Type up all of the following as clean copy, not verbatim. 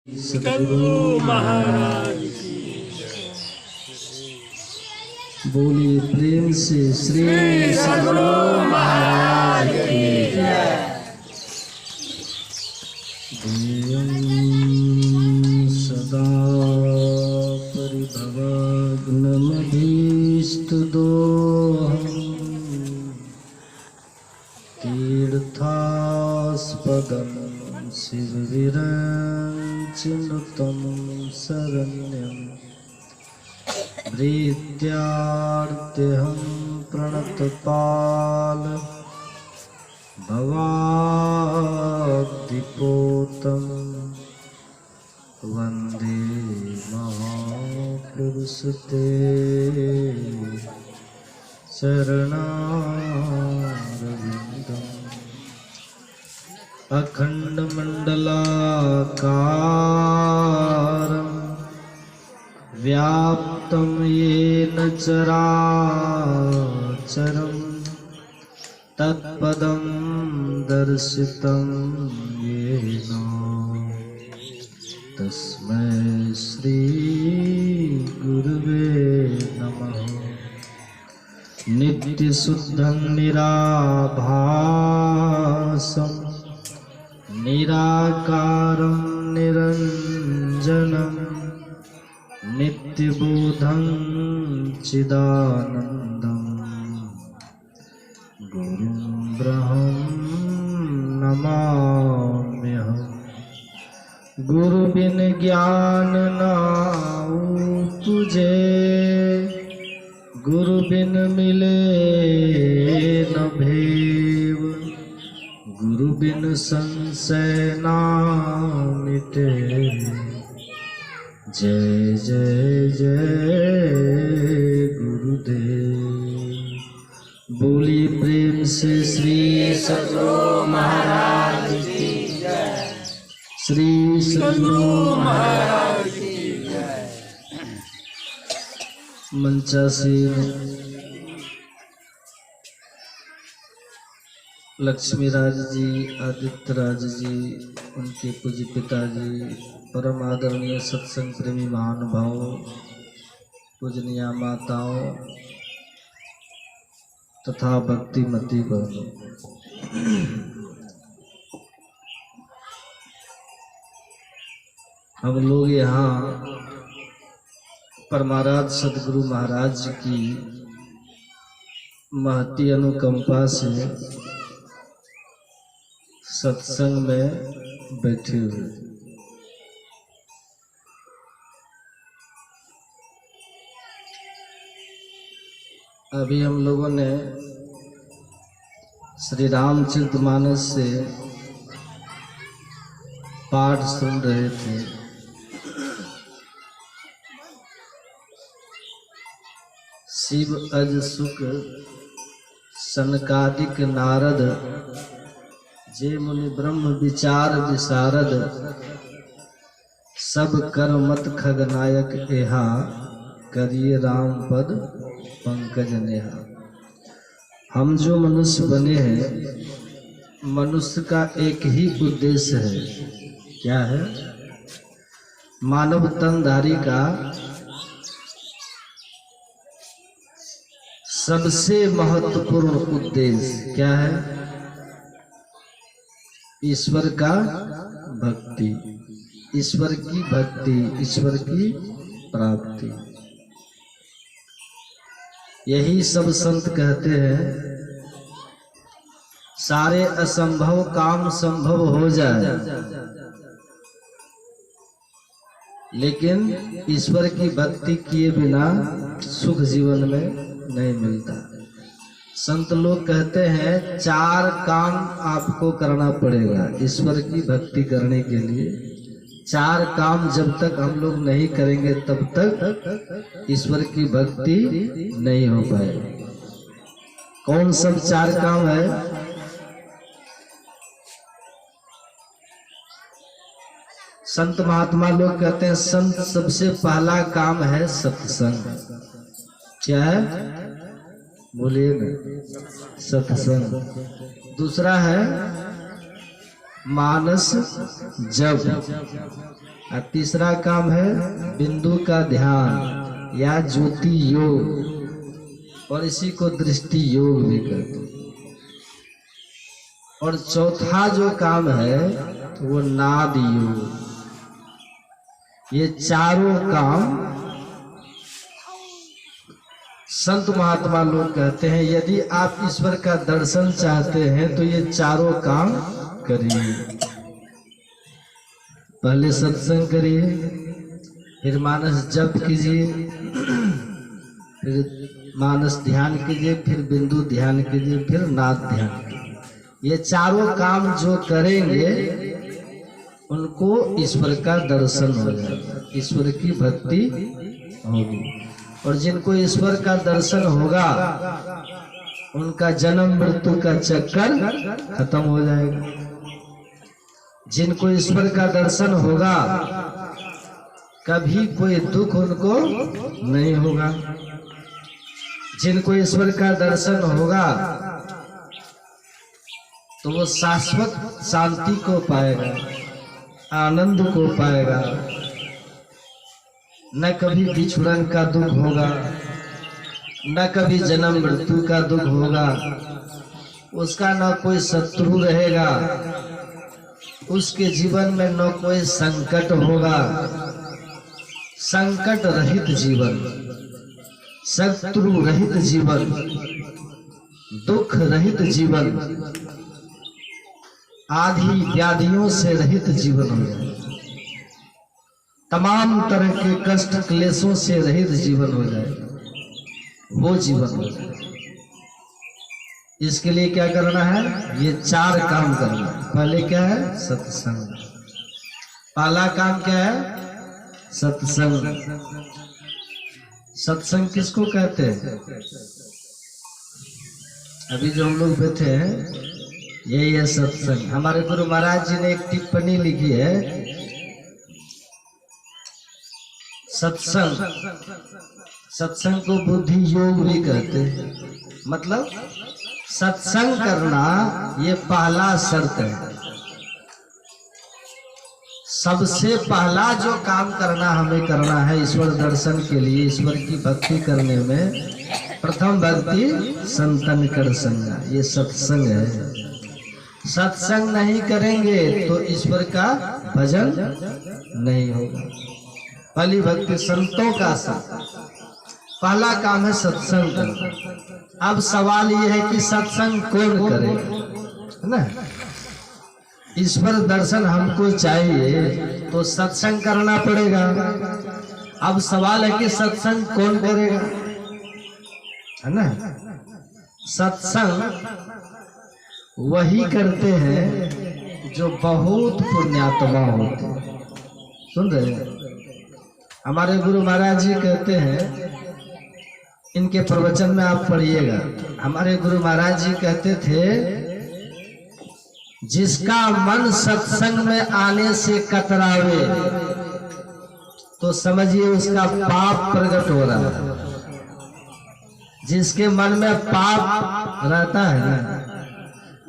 सद्गुरु महाराज की बोलिए प्रेम से श्री सद्गुरु महाराज की जय। सदा परिभवग्नमभीष्टदोहम् तीर्थास्पदम् शिवविरञ्चिनुतं शरण्यं भृत्यार्त्यहं प्रणतपाल भवाब्धिपोतं वन्दे महापुरुषते शरणारविन्दम्। अखण्डमण्डलाकारं व्याप्तं येन चराचरं तत्पदं दर्शितं येन तस्मै श्रीगुरुवे नमः। नित्यशुद्धं निराभासं निराकारं निरञ्जनं नित्यबोधं चिदानन्दं गुरुं ब्रह्मं नमाम्यहम्। गुरु बिन ज्ञान न उपजे, गुरु बिन मिले न भेव, गुरु बिन संशय ना मिटे। जय जय जय गुरुदेव। बोली प्रेम से श्री सद्गुरु महाराज की जय। श्री सद्गुरु महाराज की जय। मंचासीन लक्ष्मी राज जी, आदित्य राज जी, उनके पूज्य पिताजी, परम आदरणीय सत्संग प्रेमी महानुभाव, पूजनीय माताओं तथा भक्तिमती बहनों, हम लोग यहाँ परमाराध्य सद्गुरु महाराज जी की महती अनुकंपा से सत्संग में बैठे हुए। अभी हम लोगों ने श्री रामचरितमानस से पाठ सुन रहे थे। शिव अज सुख सनकादिक नारद, जे मुनि ब्रह्म विचार विशारद, सब कर मत खगनायक एहा, करिए राम पद पंकज नेहा। हम जो मनुष्य बने हैं, मनुष्य का एक ही उद्देश्य है। क्या है? मानव तनधारी का सबसे महत्वपूर्ण उद्देश्य क्या है? ईश्वर का भक्ति, ईश्वर की भक्ति, ईश्वर की प्राप्ति। यही सब संत कहते हैं, सारे असंभव काम संभव हो जाए, लेकिन ईश्वर की भक्ति किए बिना सुख जीवन में नहीं मिलता। संत लोग कहते हैं, चार काम आपको करना पड़ेगा ईश्वर की भक्ति करने के लिए। चार काम जब तक हम लोग नहीं करेंगे तब तक ईश्वर की भक्ति नहीं हो पाएगी। कौन सब चार काम है? संत महात्मा लोग कहते हैं, संत सबसे पहला काम है सत्संग। क्या है? बोलिए ना, सत्संग। दूसरा है मानस जप, और तीसरा काम है बिंदु का ध्यान या ज्योति योग, और इसी को दृष्टि योग भी कहते हैं। और चौथा जो काम है वो नाद योग। ये चारों काम संत महात्मा लोग कहते हैं यदि आप ईश्वर का दर्शन चाहते हैं तो ये चारों काम करिए। पहले सत्संग करिए, फिर मानस जप कीजिए, फिर मानस ध्यान कीजिए, फिर बिंदु ध्यान कीजिए, फिर नाद ध्यान कीजिए। ये चारों काम जो करेंगे उनको ईश्वर का दर्शन हो जाएगा, ईश्वर की भक्ति होगी। और जिनको ईश्वर का दर्शन होगा उनका जन्म मृत्यु का चक्कर खत्म हो जाएगा। जिनको ईश्वर का दर्शन होगा कभी कोई दुख उनको नहीं होगा। जिनको ईश्वर का दर्शन होगा तो वो शाश्वत शांति को पाएगा, आनंद को पाएगा, न कभी बिछुड़न का दुख होगा, न कभी जन्म मृत्यु का दुख होगा, उसका न कोई शत्रु रहेगा, उसके जीवन में न कोई संकट होगा। संकट रहित जीवन, शत्रु रहित जीवन, दुख रहित जीवन, आदि व्याधियों से रहित जीवन हो जाए, तमाम तरह के कष्ट क्लेशों से रहित जीवन हो जाए, वो जीवन हो जाए। इसके लिए क्या करना है? ये चार काम करना है। पहले क्या है? सत्संग। पहला काम क्या है? सत्संग। सत्संग किसको कहते हैं? अभी जो हम लोग बैठे हैं यही है सत्संग। हमारे गुरु महाराज जी ने एक टिप्पणी लिखी है, सत्संग, सत्संग को बुद्धि योग भी कहते हैं। मतलब सत्संग करना ये पहला शर्त है। सबसे पहला जो काम करना हमें करना है ईश्वर दर्शन के लिए, ईश्वर की भक्ति करने में, प्रथम भक्ति संतन कर संगा, ये सत्संग है। सत्संग नहीं करेंगे तो ईश्वर का भजन नहीं होगा। पहली भक्ति संतों का संग, पहला काम है सत्संग करना। अब सवाल ये है कि सत्संग कौन करे, है ना? ईश्वर दर्शन हमको चाहिए तो सत्संग करना पड़ेगा। अब सवाल है कि सत्संग कौन करेगा, है ना? सत्संग वही करते हैं जो बहुत पुण्यात्मा होते हैं। सुन रहे हैं? हमारे गुरु महाराज जी कहते हैं, इनके प्रवचन में आप पढ़िएगा, हमारे गुरु महाराज जी कहते थे, जिसका मन सत्संग में आने से कतरावे तो समझिए उसका पाप प्रकट हो रहा है। जिसके मन में पाप रहता है ना,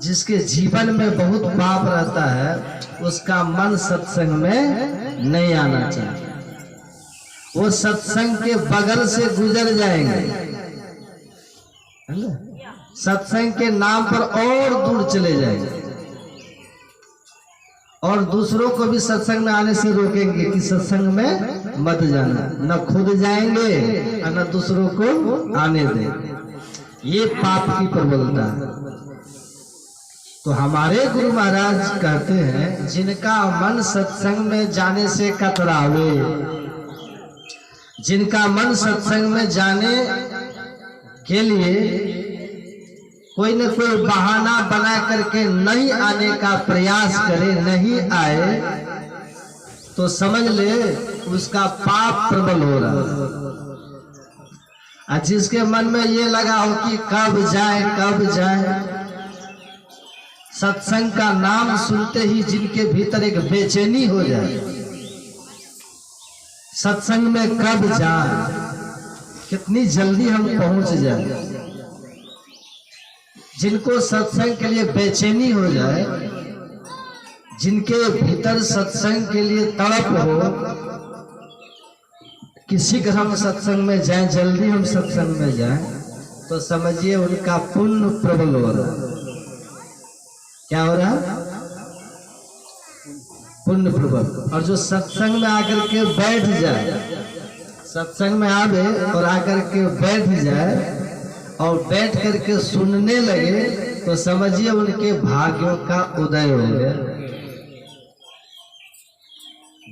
जिसके जीवन में बहुत पाप रहता है, उसका मन सत्संग में नहीं आना चाहिए। वो सत्संग के बगल से गुजर जाएंगे, है ना? सत्संग के नाम पर और दूर चले जाएंगे और दूसरों को भी सत्संग में आने से रोकेंगे कि सत्संग में मत जाना। न खुद जाएंगे और न दूसरों को आने देंगे। ये पाप की प्रबलता है। तो हमारे गुरु महाराज कहते हैं, जिनका मन सत्संग में जाने से कतरावे, जिनका मन सत्संग में जाने के लिए कोई न कोई बहाना बना करके नहीं आने का प्रयास करे, नहीं आए, तो समझ ले उसका पाप प्रबल हो रहा है। और जिसके मन में ये लगा हो कि कब जाए कब जाए, सत्संग का नाम सुनते ही जिनके भीतर एक बेचैनी हो जाए, सत्संग में कब जाए, कितनी जल्दी हम पहुंच जाए। जिनको सत्संग के लिए बेचैनी हो जाए, जिनके भीतर सत्संग के लिए तड़प हो, किसी का हम सत्संग में जाएं, जल्दी हम सत्संग में जाएं, तो समझिए उनका पुण्य प्रबल हो रहा। क्या हो रहा? पुण्य प्रबल। और जो सत्संग में आकर के बैठ जाए, सत्संग में आवे और आकर के बैठ जाए और बैठ करके सुनने लगे, तो समझिए उनके भाग्यों का उदय हो गया।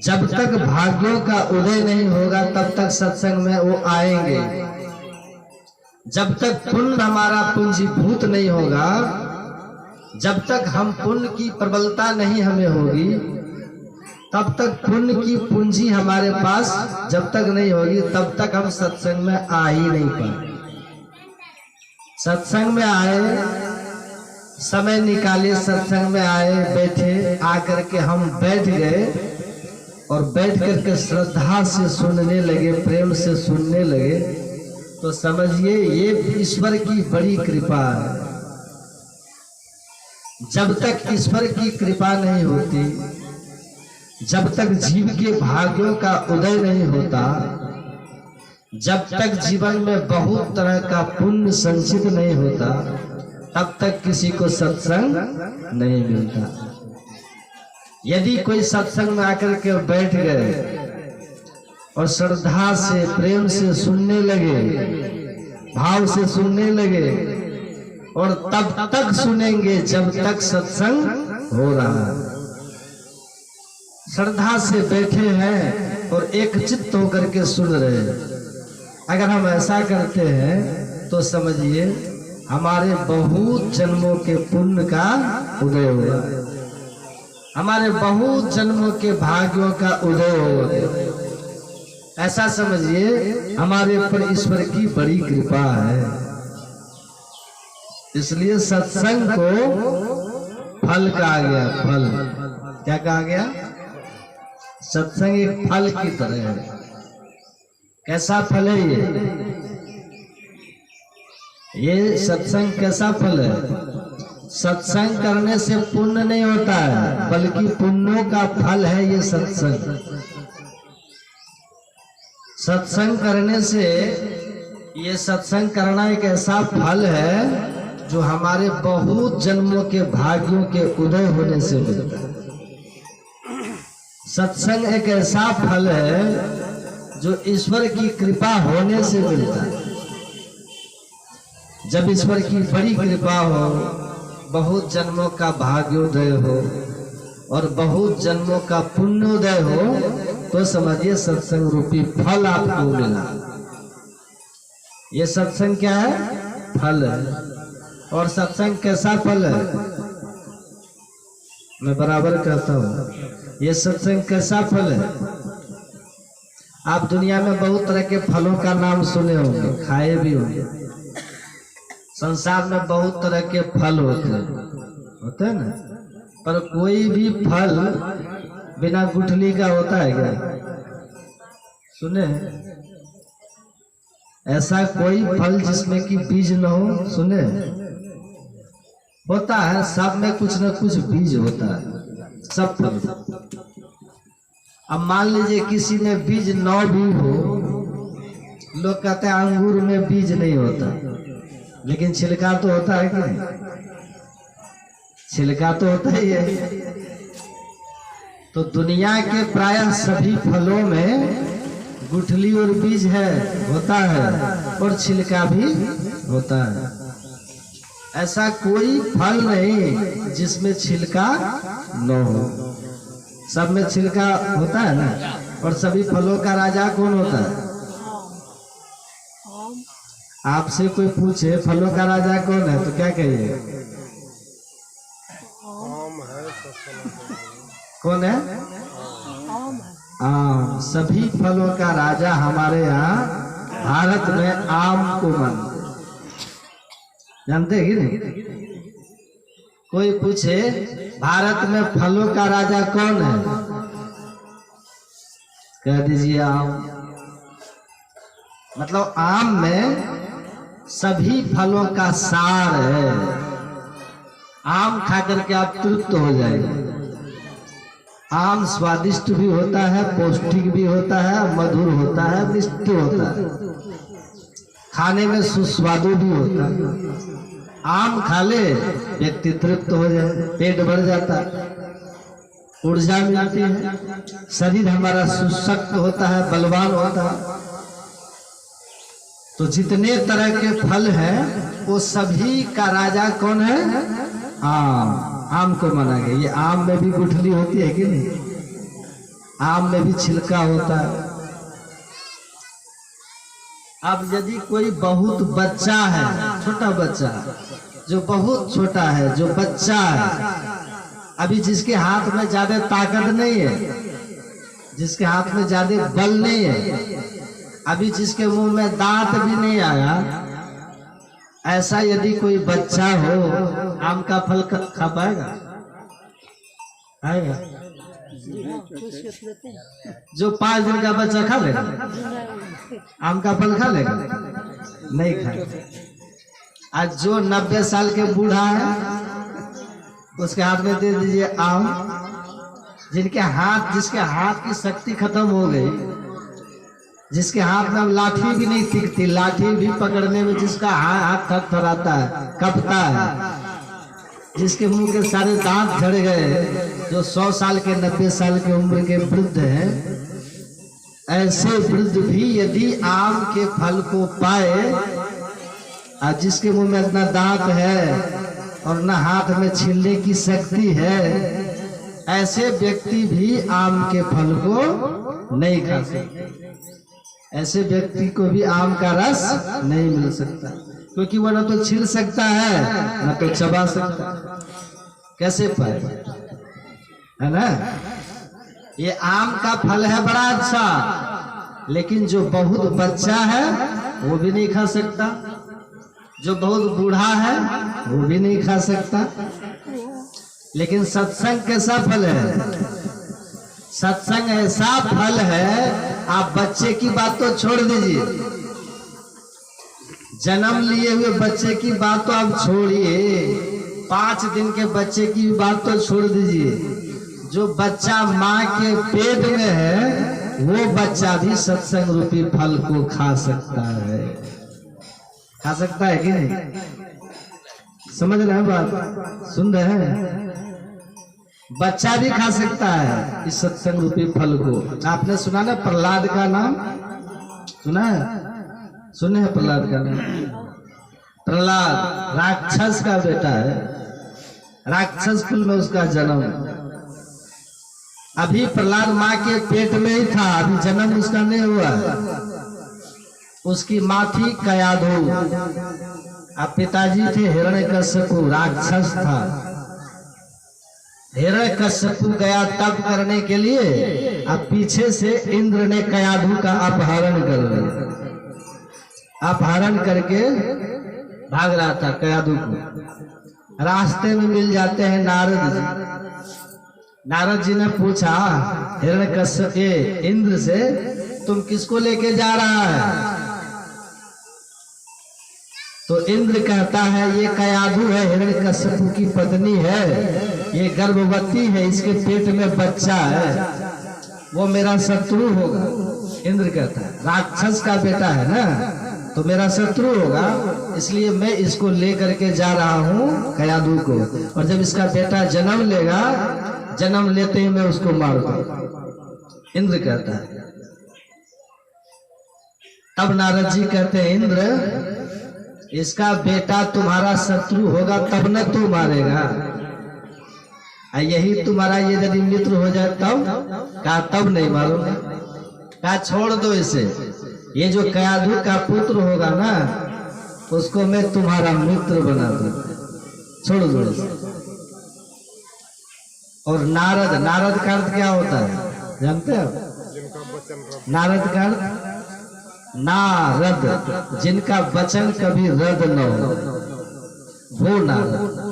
जब तक भाग्यों का उदय नहीं होगा तब तक सत्संग में वो आएंगे। जब तक पुण्य हमारा पूंजीभूत नहीं होगा, जब तक हम पुण्य की प्रबलता नहीं हमें होगी, तब तक पुण्य की पूंजी हमारे पास जब तक नहीं होगी, तब तक हम सत्संग में आ ही नहीं पाएंगे। सत्संग में आए, समय निकाले, सत्संग में आए, बैठे, आकर के हम बैठ गए और बैठ करके श्रद्धा से सुनने लगे, प्रेम से सुनने लगे, तो समझिए ये ईश्वर की बड़ी कृपा है। जब तक ईश्वर की कृपा नहीं होती, जब तक जीव के भाग्यों का उदय नहीं होता, जब तक जीवन में बहुत तरह का पुण्य संचित नहीं होता, तब तक किसी को सत्संग नहीं मिलता। यदि कोई सत्संग में आकर के बैठ गए और श्रद्धा से, प्रेम से सुनने लगे, भाव से सुनने लगे, और तब तक सुनेंगे जब तक सत्संग हो रहा है। श्रद्धा से बैठे हैं और एक चित्त होकर के सुन रहे हैं। अगर हम ऐसा करते हैं तो समझिए हमारे बहुत जन्मों के पुण्य का उदय होगा, हमारे बहुत जन्मों के भाग्यों का उदय होगा। ऐसा समझिए हमारे ऊपर ईश्वर की बड़ी कृपा है। इसलिए सत्संग को फल कहा गया। फल क्या कहा गया? सत्संग एक फल की तरह है। कैसा फल है ये सत्संग कैसा फल है? सत्संग करने से पुण्य नहीं होता है, बल्कि पुण्यों का फल है ये सत्संग। सत्संग करने से, ये सत्संग करना एक ऐसा फल है जो हमारे बहुत जन्मों के भाग्यों के उदय होने से मिलता है। सत्संग एक ऐसा फल है जो ईश्वर की कृपा होने से मिलता है। जब ईश्वर की बड़ी कृपा हो, बहुत जन्मों का भाग्योदय हो और बहुत जन्मों का पुण्योदय हो, तो समझिए सत्संग रूपी फल आपको मिला। ये सत्संग क्या है? फल है। और सत्संग कैसा फल है? मैं बराबर कहता हूँ, ये सत्संग कैसा फल है? आप दुनिया में बहुत तरह के फलों का नाम सुने होंगे, खाए भी होंगे। संसार में बहुत तरह के फल होते हैं ना, पर कोई भी फल बिना गुठली का होता है क्या? सुने ऐसा कोई फल जिसमें कि बीज न हो? सुने होता है, सब में कुछ न कुछ बीज होता है, सब फल। अब मान लीजिए किसी में बीज न भी हो, लोग कहते हैं अंगूर में बीज नहीं होता, लेकिन छिलका तो होता है कि नहीं? छिलका तो होता ही है। तो दुनिया के प्रायः सभी फलों में गुठली और बीज होता है और छिलका भी होता है। ऐसा कोई फल नहीं जिसमें छिलका न हो। सब में छिलका होता है ना। और सभी फलों का राजा कौन होता है? आपसे कोई पूछे फलों का राजा कौन है तो क्या कहिए? कौन है? आम। सभी फलों का राजा हमारे यहाँ भारत में आम को मानते, जानते हैं कि नहीं? कोई पूछे भारत में फलों का राजा कौन है, कह दीजिए आम। मतलब आम में सभी फलों का सार है। आम खा करके आप तृप्त हो जाएंगे। आम स्वादिष्ट भी होता है, पौष्टिक भी होता है, मधुर होता है, मिष्ट होता है, खाने में सुस्वादु भी होता है। आम खा ले व्यक्ति तृप्त हो जाए, पेट भर जाता है, ऊर्जा मिलती है, शरीर हमारा सुशक्त होता है, बलवान होता है। तो जितने तरह के फल हैं वो सभी का राजा कौन है? आम। आम को माना गया। ये आम में भी गुठली होती है कि नहीं? आम में भी छिलका होता है। अब यदि कोई बहुत बच्चा है, छोटा बच्चा जो बहुत छोटा है, जो बच्चा है, अभी जिसके हाथ में ज्यादा ताकत नहीं है, जिसके हाथ में ज्यादा बल नहीं है, अभी जिसके मुंह में दांत भी नहीं आया, ऐसा यदि कोई बच्चा हो, आम का फल खा पाएगा? आएगा? जो 5 दिन का बच्चा खा लेगा, आम का फल खा लेगा? नहीं खाएगा। आज जो 90 साल के बूढ़ा है, उसके हाथ में दे दीजिए आम। जिसके हाथ की शक्ति खत्म हो गई, जिसके हाथ में लाठी भी नहीं टिकती, लाठी भी पकड़ने में जिसका हाथ थरथराता है, कांपता है, जिसके मुंह के सारे दांत झड़ गए, जो 100 साल के 90 साल की उम्र के वृद्ध हैं, ऐसे वृद्ध भी यदि आम के फल को पाए, और जिसके मुंह में इतना दांत है और न हाथ में छीलने की शक्ति है, ऐसे व्यक्ति भी आम के फल को नहीं खा सकते। ऐसे व्यक्ति को भी आम का रस नहीं मिल सकता, क्योंकि वह न तो छील सकता है न तो चबा सकता। कैसे पाए? है ना? ये आम का फल है बड़ा अच्छा, लेकिन जो बहुत बच्चा है वो भी नहीं खा सकता, जो बहुत बूढ़ा है वो भी नहीं खा सकता। लेकिन सत्संग कैसा फल है? सत्संग ऐसा फल है, आप बच्चे की बात तो छोड़ दीजिए, जन्म लिए हुए बच्चे की बात तो आप छोड़िए, 5 दिन के बच्चे की बात तो छोड़ दीजिए, जो बच्चा माँ के पेट में है वो बच्चा भी सत्संग रूपी फल को खा सकता है। खा सकता है कि नहीं? समझ रहे हैं बात? सुन रहे हैं? बच्चा भी खा सकता है इस सत्संग रूपी फल को। आपने सुना ना प्रहलाद का नाम? सुना है? सुने हैं प्रहलाद का नाम? प्रहलाद राक्षस का बेटा है, राक्षस कुल में उसका जन्म। अभी प्रहलाद माँ के पेट में ही था, अभी जन्म उसका नहीं हुआ। उसकी माँ थी कयाधु, अब पिताजी थे हिरण्यकश्यपु, राक्षस था। हिरण्यकश्यपु गया तप करने के लिए, अब पीछे से इंद्र ने कयाधु का अपहरण कर लिया। अपहरण करके भाग रहा था कयाधु को। रास्ते में मिल जाते हैं नारद जी। नारद जी ने पूछा हिरण्यकश्यप इंद्र से, तुम किसको लेके जा रहा है? तो इंद्र कहता है ये कयाधु है, हिरण्यकश्यप की पत्नी है, ये गर्भवती है, इसके पेट में बच्चा है, वो मेरा शत्रु होगा। इंद्र कहता है राक्षस का बेटा है ना, तो मेरा शत्रु होगा, इसलिए मैं इसको लेकर के जा रहा हूँ कयाधु को, और जब इसका बेटा जन्म लेगा, जन्म लेते ही मैं उसको मार दूंगा। इंद्र कहता है। तब नारद जी कहते हैं इंद्र, इसका बेटा तुम्हारा शत्रु होगा तब न तू मारेगा, यही तुम्हारा ये यदि मित्र हो जाए तब? कहा तब नहीं मारूंगा। कहा छोड़ दो इसे, ये जो कयाधु का पुत्र होगा ना, उसको मैं तुम्हारा मित्र बना दूंगा, छोड़ दो इसे। और नारद, नारद का अर्थ क्या होता है जानते हो? नारद का अर्थ नारद, जिनका वचन कभी रद्द न हो, वो नारद।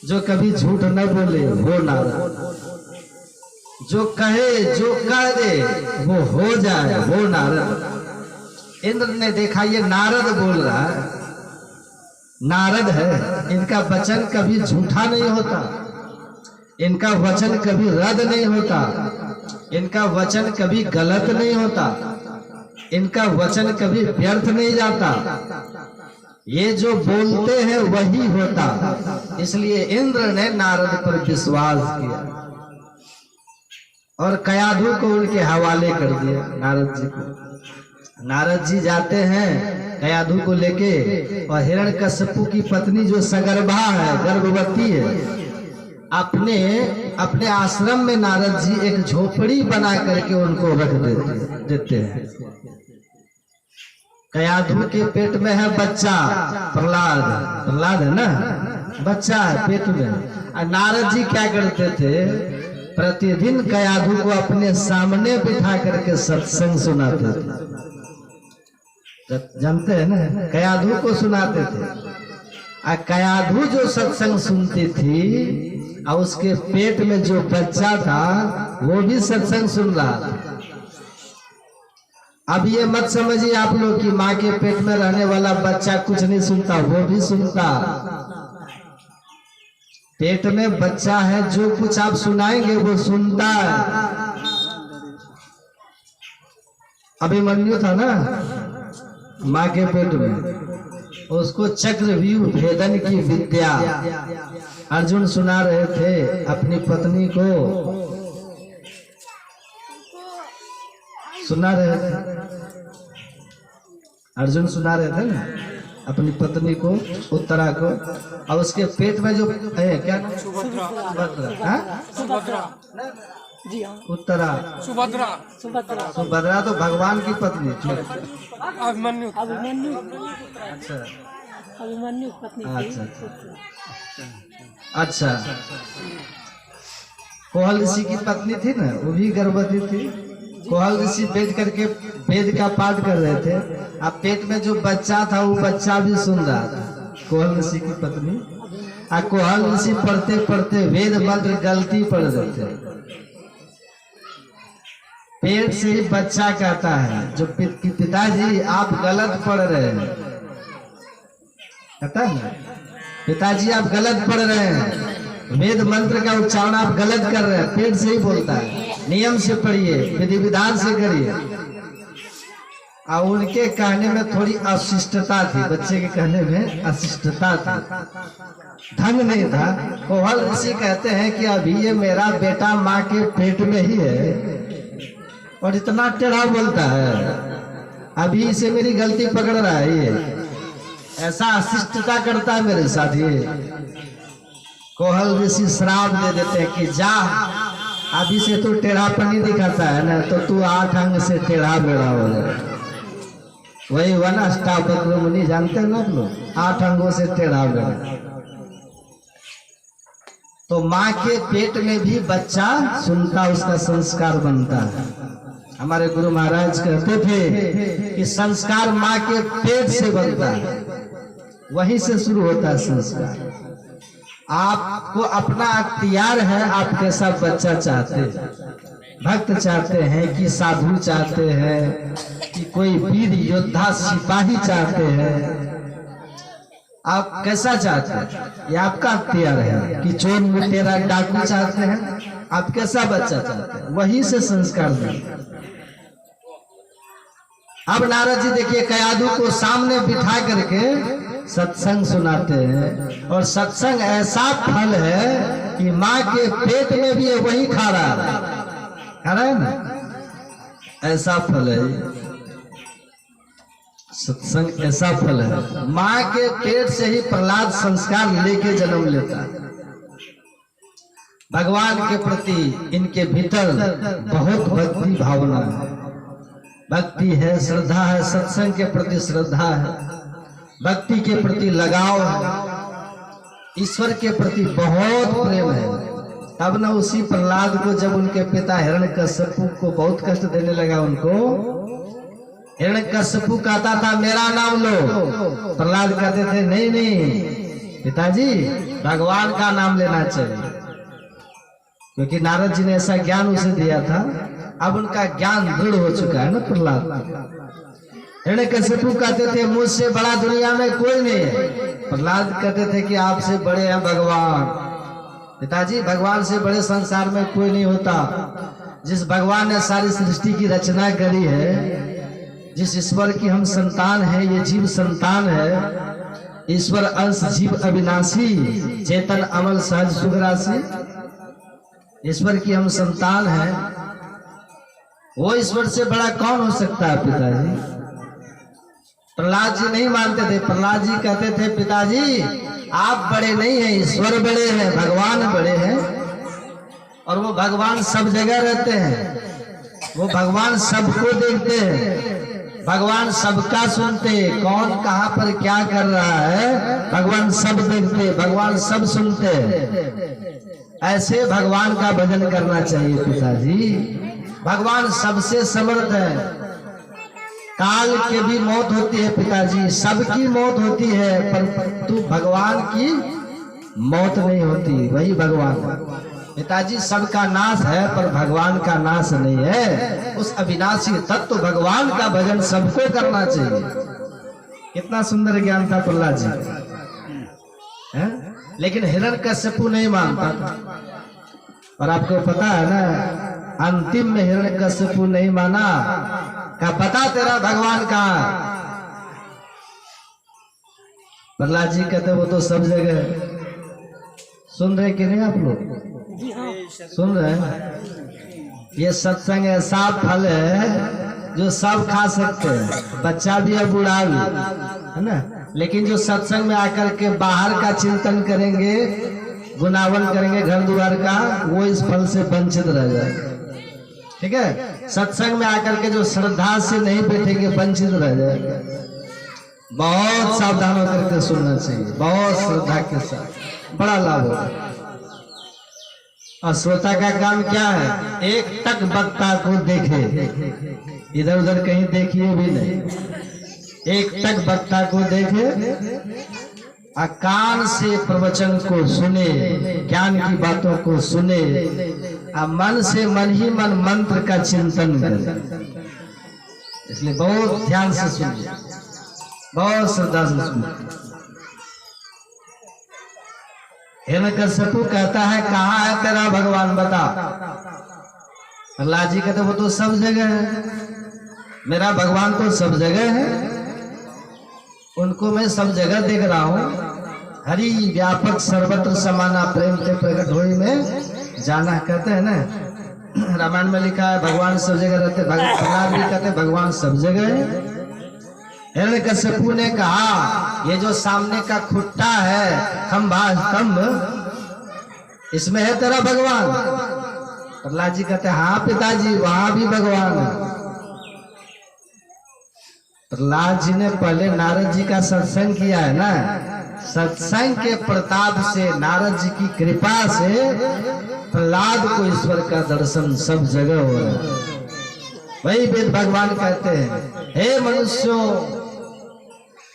जो कभी झूठ न बोले वो नारद, जो कहे जो कह दे वो हो जाए वो नारद। इंद्र ने देखा ये नारद बोल रहा है, नारद है, इनका वचन कभी झूठा नहीं होता, इनका वचन कभी रद्द नहीं होता, इनका वचन कभी गलत नहीं होता, इनका वचन कभी व्यर्थ नहीं जाता। ये जो बोलते हैं वही होता। इसलिए इंद्र ने नारद पर विश्वास किया और कयाधु को उनके हवाले कर दिया नारद जी को। नारद जी जाते हैं कयाधु को लेके, और हिरण्यकश्यपु की पत्नी जो सगर्भा है, गर्भवती है, अपने आश्रम में नारद जी एक झोपड़ी बना करके उनको रख देते हैं। कयाधु के पेट में है बच्चा, प्रहलाद है ना, बच्चा है पेट में। और नारद जी क्या करते थे, प्रतिदिन कयाधु को अपने सामने बिठा करके सत्संग सुनाते थे। जानते हैं ना, कयाधु को सुनाते थे। और कयाधु जो सत्संग सुनती थी और उसके पेट में जो बच्चा था वो भी सत्संग सुन रहा था। अब ये मत समझिए आप लोग कि माँ के पेट में रहने वाला बच्चा कुछ नहीं सुनता, वो भी सुनता। पेट में बच्चा है, जो कुछ आप सुनाएंगे वो सुनता है। अभिमन्यु था ना माँ के पेट में, उसको चक्रव्यूह भेदन की विद्या अर्जुन सुना रहे थे अपनी पत्नी को, सुना रहे थे, अर्जुन सुना रहे थे ना अपनी पत्नी को, उत्तरा को। और उसके पेट में जो है क्या, उत्तरा, सुभद्रा तो भगवान की पत्नी थी। अभिमन्यु अच्छा, अभिमन्यु पत्नी। अच्छा, कोहल ऋषि की पत्नी थी ना, वो भी गर्भवती थी। कोहल ऋषि वेद का पाठ कर रहे थे। अब पेट में जो बच्चा था वो बच्चा भी सुन रहा था, कोहल ऋषि की पत्नी। और कोहल ऋषि पढ़ते पढ़ते वेद मंत्र गलती पढ़ देते। पेट से ही बच्चा कहता है जो पिताजी आप गलत पढ़ रहे हैं, कहता है ना, पिताजी आप गलत पढ़ रहे हैं, वेद मंत्र का उच्चारण आप गलत कर रहे हैं। पेट से ही बोलता है, नियम से पढ़िए, विधि विधान से करिए। और उनके कहने में थोड़ी अशिष्टता थी, बच्चे के कहने में अशिष्टता थी, ढंग नहीं था। कोहल ऋषि कहते हैं कि अभी ये मेरा बेटा माँ के पेट में ही है और इतना टेढ़ा बोलता है, अभी इसे मेरी गलती पकड़ रहा है, ये ऐसा अशिष्टता करता है मेरे साथ। ये कोहल ऋषि श्राप दे देते हैं कि जा, अभी से तू टेढ़ापनी दिखाता है ना, तो तू 8 अंग से टेढ़ा बेढ़ा हो जाए। वही हुआ ना अष्टावक्र मुनि, जानते हैं ना आप लोग, 8 अंगों से टेढ़ा बेढ़ा। तो माँ के पेट में भी बच्चा सुनता, उसका संस्कार बनता है। हमारे गुरु महाराज कहते थे कि संस्कार माँ के पेट से बनता है, वहीं से शुरू होता है संस्कार। आपको अपना अख्तियार है, आप कैसा बच्चा चाहते हैं। भक्त चाहते हैं कि साधु चाहते हैं कि कोई वीर योद्धा सिपाही चाहते हैं, आप कैसा चाहते हैं ये आपका अख्तियार है। कि चोर लुटेरा डाकू चाहते हैं, आप कैसा बच्चा चाहते हैं, वहीं से संस्कार दें। अब नारद जी देखिए कयाधु को सामने बिठा करके सत्संग सुनाते हैं, और सत्संग ऐसा फल है कि माँ के पेट में भी वही खा रहा है ना, ऐसा फल है सत्संग, ऐसा फल है। माँ के पेट से ही प्रहलाद संस्कार लेके जन्म लेता है। भगवान के प्रति इनके भीतर बहुत भक्ति भावना है, भक्ति है, श्रद्धा है, सत्संग के प्रति श्रद्धा है, भक्ति के प्रति लगाव है, ईश्वर के प्रति बहुत प्रेम है। तब न उसी प्रहलाद को जब उनके पिता हिरण्यकश्यपु को बहुत कष्ट देने लगा, उनको हिरण्यकश्यपु कहता था मेरा नाम लो, प्रहलाद कहते थे नहीं नहीं पिताजी भगवान का नाम लेना चाहिए, क्योंकि नारद जी ने ऐसा ज्ञान उसे दिया था। अब उनका ज्ञान दृढ़ हो चुका है ना प्रहलाद। हिरण्यकश्यपु कहते थे मुझसे बड़ा दुनिया में कोई नहीं है, प्रहलाद कहते थे कि आपसे बड़े हैं भगवान। पिताजी भगवान से बड़े संसार में कोई नहीं होता। जिस भगवान ने सारी सृष्टि की रचना करी है, जिस ईश्वर की हम संतान है, ये जीव संतान है। ईश्वर अंश जीव अविनाशी, चेतन अमल सहज सुख राशि। ईश्वर की हम संतान है, वो ईश्वर से बड़ा कौन हो सकता है पिताजी? प्रहलाद जी नहीं मानते थे। प्रहलाद जी कहते थे पिताजी आप बड़े नहीं हैं, ईश्वर बड़े हैं, भगवान बड़े हैं। और वो भगवान सब जगह रहते हैं, वो भगवान सबको देखते हैं, भगवान सबका सुनते, कौन कहाँ पर क्या कर रहा है भगवान सब देखते, भगवान सब सुनते। ऐसे भगवान का भजन करना चाहिए पिताजी। भगवान सबसे समर्थ है। काल की भी मौत होती है पिताजी, सबकी मौत होती है, पर तू भगवान की मौत नहीं होती, वही भगवान पिताजी। सबका नाश है पर भगवान का नाश नहीं है। उस अविनाशी तत्व भगवान का भजन सबको करना चाहिए। कितना सुंदर ज्ञान था प्रहलाद जी है? लेकिन हिरण्यकश्यपु नहीं मानता था। और आपको पता है ना, अंतिम में हिरण्यकश्यपु नहीं माना, क्या पता तेरा भगवान कहाँ? प्रहलाद जी कहते वो तो सब जगह है। सुन रहे कि नहीं आप लोग? सुन रहे हैं? ये सत्संग ऐसा फल है जो सब खा सकते हैं, बच्चा भी और बूढ़ा भी, है ना। लेकिन जो सत्संग में आकर के बाहर का चिंतन करेंगे, गुनावन करेंगे घर द्वार का, वो इस फल से वंचित रह जाएगा। ठीक है, सत्संग में आकर के जो श्रद्धा से नहीं बैठेंगे वंचित रह जाएगा। बहुत सावधान होकर के सुनना चाहिए, बहुत श्रद्धा के साथ, बड़ा लाभ होगा। और श्रोता का काम क्या है? एक तक वक्ता को देखे, इधर उधर कहीं देखिए भी नहीं। एक तक वक्ता को देखे, कान से प्रवचन को सुने, ज्ञान की बातों को सुने, मन से मन ही मन मंत्र का चिंतन करे। इसलिए बहुत ध्यान से सुनिए, बहुत श्रद्धा से सुनिए। हिरण्यकश्यपु कहता है कहाँ है तेरा भगवान बता? प्रहलाद जी कहते वो तो सब जगह है, मेरा भगवान तो सब जगह है, उनको मैं सब जगह देख रहा हूँ। हरि व्यापक सर्वत्र समाना प्रेम के प्रकट होई में जाना, कहते हैं ना। रामायण में लिखा है भगवान सब जगह रहते। प्रहलाद भी कहते भगवान सब जगह है। हिरण्यकश्यपु ने कहा ये जो सामने का खुट्टा है, खंभा स्तंभ, इसमें है तेरा भगवान? प्रहलाद जी कहते हाँ पिताजी वहां भी भगवान है। प्रहलाद जी ने पहले नारद जी का सत्संग किया है ना, सत्संग के प्रताप से, नारद जी की कृपा से प्रहलाद को ईश्वर का दर्शन सब जगह हो रहा है। वही वेद भगवान कहते हैं हे मनुष्यों,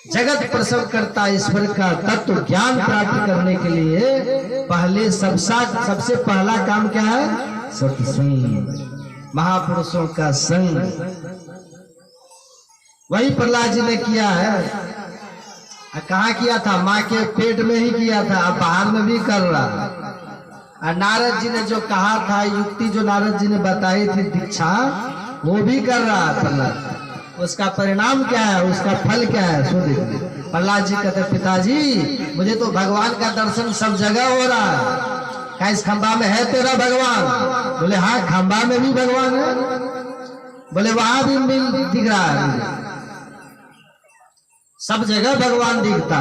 जगत प्रसव करता ईश्वर का तत्व ज्ञान प्राप्त करने के लिए पहले सबसे पहला काम क्या है? सत्संग, महापुरुषों का संग। वही प्रहलाद जी ने किया है। कहाँ किया था? माँ के पेट में ही किया था, अब बाहर में भी कर रहा। और नारद जी ने जो कहा था, युक्ति जो नारद जी ने बताई थी दीक्षा, वो भी कर रहा है प्रहलाद। उसका परिणाम क्या है, उसका फल क्या है सो देखिए। प्रहलाद जी कहते पिताजी मुझे तो भगवान का दर्शन सब जगह हो रहा है। क्या इस खंबा में है तेरा भगवान? बोले हाँ खंबा में भी भगवान है। बोले वहां भी मिल दिख रहा है, सब जगह भगवान दिखता।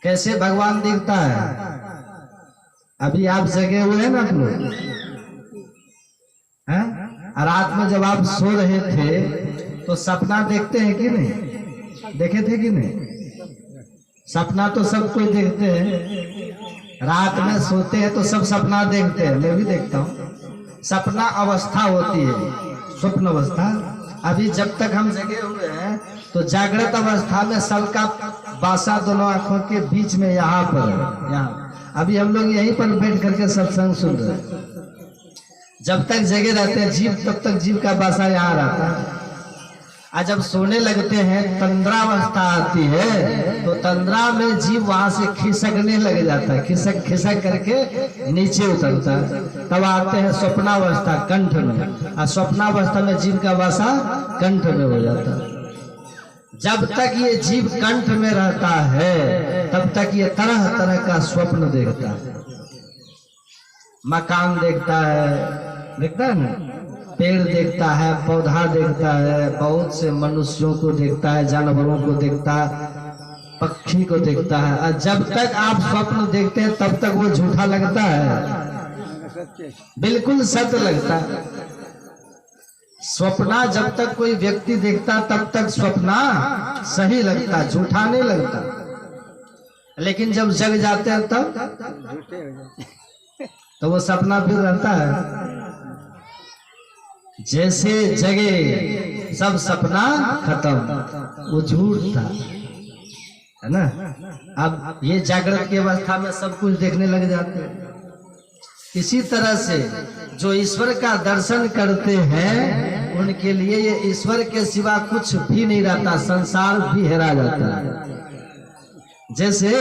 कैसे भगवान दिखता है? अभी आप जगे हुए हैं ना आप लोग, रात में जब आप सो रहे थे तो सपना देखते हैं कि नहीं? देखे थे कि नहीं? सपना तो सब कोई देखते हैं। रात में सोते हैं तो सब सपना देखते हैं, मैं भी देखता हूँ। सपना अवस्था होती है, स्वप्न अवस्था। अभी जब तक हम जगे हुए हैं तो जागृत अवस्था में सबका बासा दोनों आंखों के बीच में यहाँ पर, यहाँ अभी हम लोग यहीं पर बैठ करके सत्संग सुन रहे हैं। जब तक जगे रहते हैं जीव, तब तक जीव का बासा यहाँ रहता है। और जब सोने लगते हैं तंद्रावस्था आती है तो तंद्रा में जीव वहां से खिसकने लग जाता है, खिसक खिसक करके नीचे उतरता है। तब आते हैं स्वप्नावस्था कंठ में, और स्वप्नावस्था में जीव का वासा कंठ में हो जाता है। जब तक ये जीव कंठ में रहता है तब तक ये तरह तरह का स्वप्न देखता है, मकान देखता है ना, पेड़ देखता है, पौधा देखता है, बहुत से मनुष्यों को देखता है, जानवरों को देखता है, पक्षी को देखता है। और जब तक आप स्वप्न देखते हैं तब तक वो झूठा लगता है, बिल्कुल सत्य लगता है। स्वप्ना जब तक कोई व्यक्ति देखता तब तक स्वप्ना सही लगता, झूठा नहीं लगता। लेकिन जब जग जाते हैं तब तो वो सपना फिर रहता है। जैसे जगे सब सपना खत्म, वो झूठ था, है ना। अब ये जागृत की अवस्था में सब कुछ देखने लग जाते हैं। इसी तरह से जो ईश्वर का दर्शन करते हैं उनके लिए ये ईश्वर के सिवा कुछ भी नहीं रहता, संसार भी हेरा जाता है। जैसे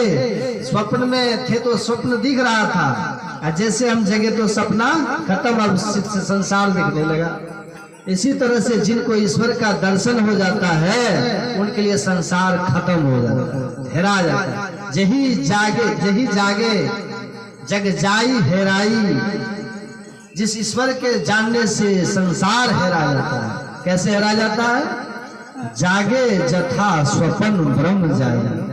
स्वप्न में थे तो स्वप्न दिख रहा था, जैसे हम जगे तो सपना खत्म, अब संसार दिखने लगा। इसी तरह से जिनको ईश्वर का दर्शन हो जाता है उनके लिए संसार खत्म हो जाता है, हेरा जाता है। जही जागे जग जाई हेराई। जिस ईश्वर के जानने से संसार हेरा जाता है। कैसे हेरा जाता है? जागे जथा स्वप्न ब्रह्म जाए।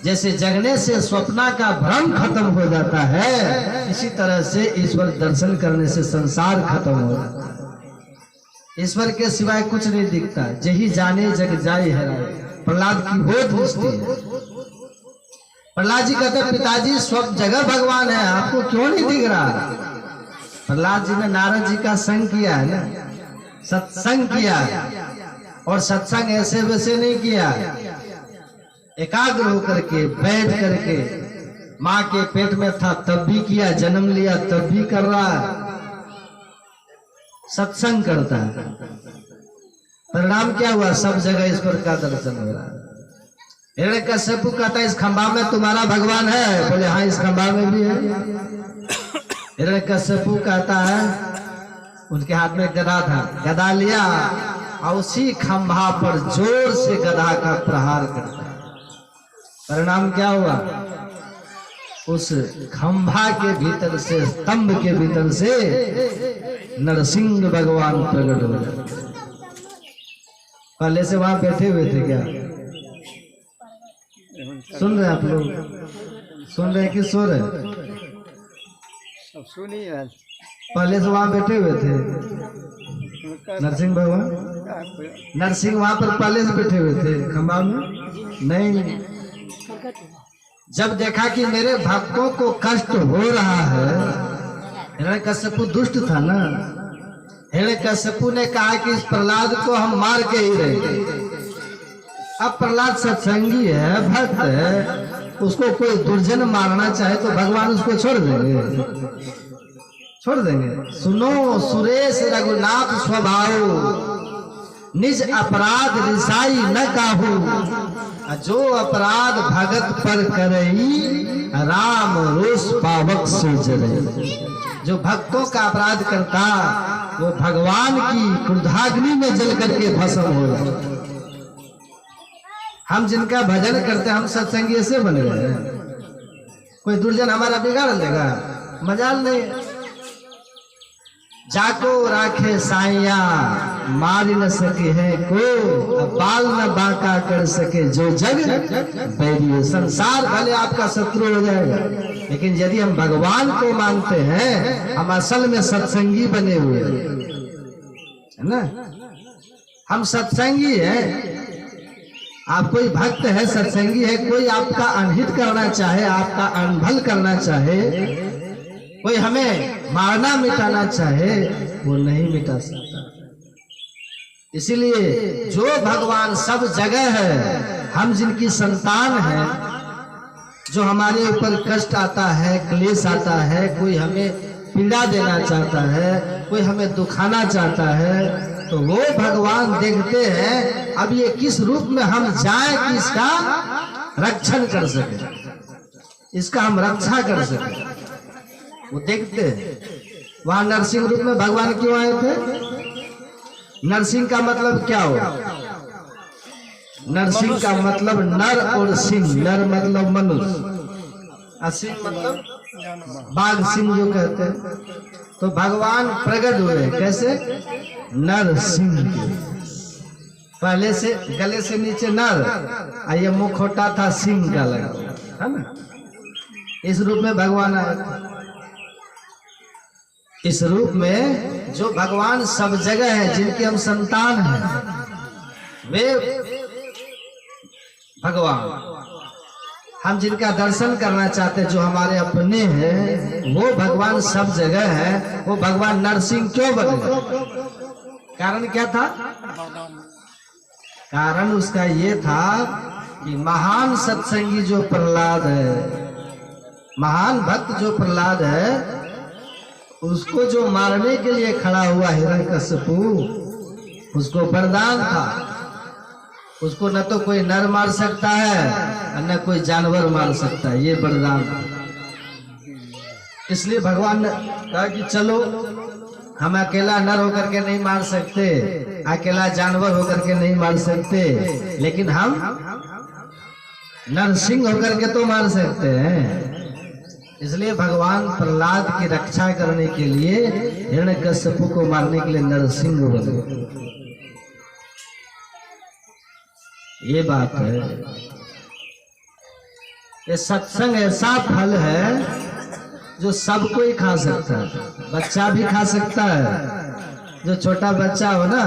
जैसे जगने से स्वप्ना का भ्रम खत्म हो जाता है, इसी तरह से ईश्वर दर्शन करने से संसार खत्म हो जाता है। ईश्वर के सिवाय कुछ नहीं दिखता। जही जाने जग जाए हेराए। प्रहलाद की हो दृष्टि है। प्रहलाद जी कहते हैं पिताजी सब जगह भगवान है, आपको क्यों नहीं दिख रहा? प्रहलाद जी ने नारद जी का संग किया है ना, सत्संग किया, और सत्संग ऐसे वैसे नहीं किया, एकाग्र होकर के बैठ करके। माँ के पेट में था तब भी किया, जन्म लिया तब भी कर रहा है, सत्संग करता है। परिणाम क्या हुआ? सब जगह ईश्वर का दर्शन हो रहा है। हिरण्यकश्यप कहता है इस खंभा में तुम्हारा भगवान है? बोले हाँ, इस खंभा में भी है। हिरण्यकश्यप कहता है उनके हाथ में गदा था, गदा लिया और उसी खंभा पर जोर से गदा का प्रहार करता है। परिणाम क्या हुआ? उस खंभा के भीतर से, स्तंभ के भीतर से नरसिंह भगवान प्रकट हो गए। पहले से वहां बैठे हुए थे क्या? सुन रहे आप लोग? सुन रहे कि सो रहे? सुनिए। पहले से वहां बैठे हुए थे नरसिंह भगवान। नरसिंह वहां पर पहले से बैठे हुए थे खंभा में? नहीं। जब देखा कि मेरे भक्तों को कष्ट हो रहा है, हिरण्यकश्यप दुष्ट था ना, हिरण्यकश्यप ने कहा कि इस प्रहलाद को हम मार के ही रहेंगे। अब प्रहलाद सत्संगी है, भक्त है, उसको कोई दुर्जन मारना चाहे तो भगवान उसको छोड़ देंगे? छोड़ देंगे? सुनो सुरेश रघुनाथ स्वभाव, निज अपराध रिसाई न काहू। जो अपराध भगत पर करई, राम रोष पावक से जरे। जो भक्तों का अपराध करता वो भगवान की क्रोधाग्नि में जल करके भस्म हो जाता। हम जिनका भजन करते हैं हम सत्संगी ऐसे बन गए हैं। कोई दुर्जन हमारा बिगाड़ देगा? मजाल नहीं। जाको राखे साइया मार न सके है को, बाल न बांका कर सके जो जग बैरियो। संसार भले आपका शत्रु हो जाएगा, लेकिन यदि हम भगवान को मानते हैं, हम असल में सत्संगी बने हुए है ना। हम सत्संगी हैं। आप कोई भक्त है, सत्संगी है, कोई आपका अनहित करना चाहे, आपका अनभल करना चाहे, कोई हमें मारना मिटाना चाहे, वो नहीं मिटा सकता। इसीलिए जो भगवान सब जगह है, हम जिनकी संतान हैं, जो हमारे ऊपर कष्ट आता है, क्लेश आता है, कोई हमें पीड़ा देना चाहता है, कोई हमें दुखाना चाहता है, तो वो भगवान देखते हैं अब ये किस रूप में हम जाएं कि इसका रक्षण कर सके, इसका हम रक्षा कर सके। वो देखते हैं। वहां नरसिंह रूप में भगवान क्यों आए थे? नरसिंह का मतलब क्या हो? नरसिंह का मतलब नर और सिंह। नर मतलब मनुष्य, सिंह मतलब बाघ सिंह जो कहते हैं। तो भगवान प्रकट हुए कैसे? नर सिंह के। पहले से गले से नीचे नर, और ये मुख खोटा था सिंह का लगा, है ना? इस रूप में भगवान आए थे। इस रूप में जो भगवान सब जगह है, जिनके हम संतान हैं, वे भगवान हम जिनका दर्शन करना चाहते हैं, जो हमारे अपने हैं, वो भगवान सब जगह है। वो भगवान नरसिंह क्यों बने? कारण क्या था? कारण उसका ये था कि महान सत्संगी जो प्रहलाद है, महान भक्त जो प्रहलाद है, उसको जो मारने के लिए खड़ा हुआ हिरण्यकश्यपु, उसको वरदान था, उसको न तो कोई नर मार सकता है और न कोई जानवर मार सकता है, ये वरदान था। इसलिए भगवान ने कहा कि चलो, हम अकेला नर होकर के नहीं मार सकते, अकेला जानवर होकर के नहीं मार सकते, लेकिन हम नरसिंह होकर के तो मार सकते हैं। इसलिए भगवान प्रहलाद की रक्षा करने के लिए हिरण्यकश्यपु को मारने के लिए नरसिंह बने। ये बात है। ये सत्संग ऐसा फल है जो सब कोई खा सकता है। बच्चा भी खा सकता है। जो छोटा बच्चा हो ना,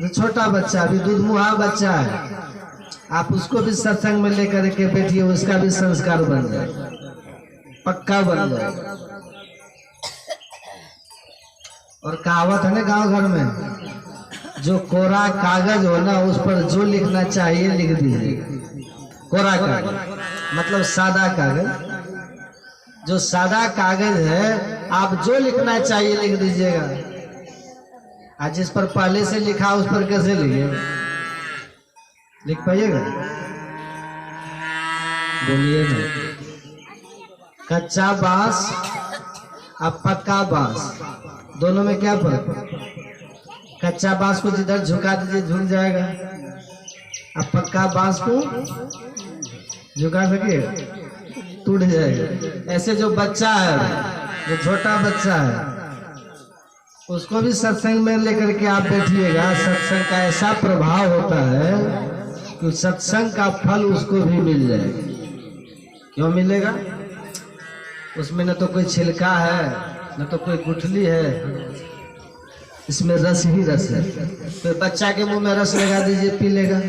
जो छोटा बच्चा अभी दूध मुहा बच्चा है, आप उसको भी सत्संग में लेकर के बैठिए, उसका भी संस्कार बन जाए, पक्का बन जाए। और कहावत है ना गांव घर में, जो कोरा कागज हो ना, उस पर जो लिखना चाहिए लिख दीजिए। कोरा कागज मतलब सादा कागज। जो सादा कागज है, आप जो लिखना चाहिए लिख दीजिएगा। आज जिस पर पहले से लिखा उस पर कैसे लिखे? लिख पाइएगा? बोलिए ना। कच्चा बांस और पक्का बांस, दोनों में क्या फर्क है? कच्चा बांस को जिधर झुका दीजिए झुक जाएगा, अब पक्का बांस को झुका सके टूट जाएगा। ऐसे जो बच्चा है, जो छोटा बच्चा है, उसको भी सत्संग में लेकर के आप बैठिएगा। सत्संग का ऐसा प्रभाव होता है कि सत्संग का फल उसको भी मिल जाएगा। क्यों मिलेगा? उसमें न तो कोई छिलका है, न तो कोई गुठली है, इसमें रस ही रस है। तो बच्चा के मुंह में रस लगा दीजिए, पी लेगा।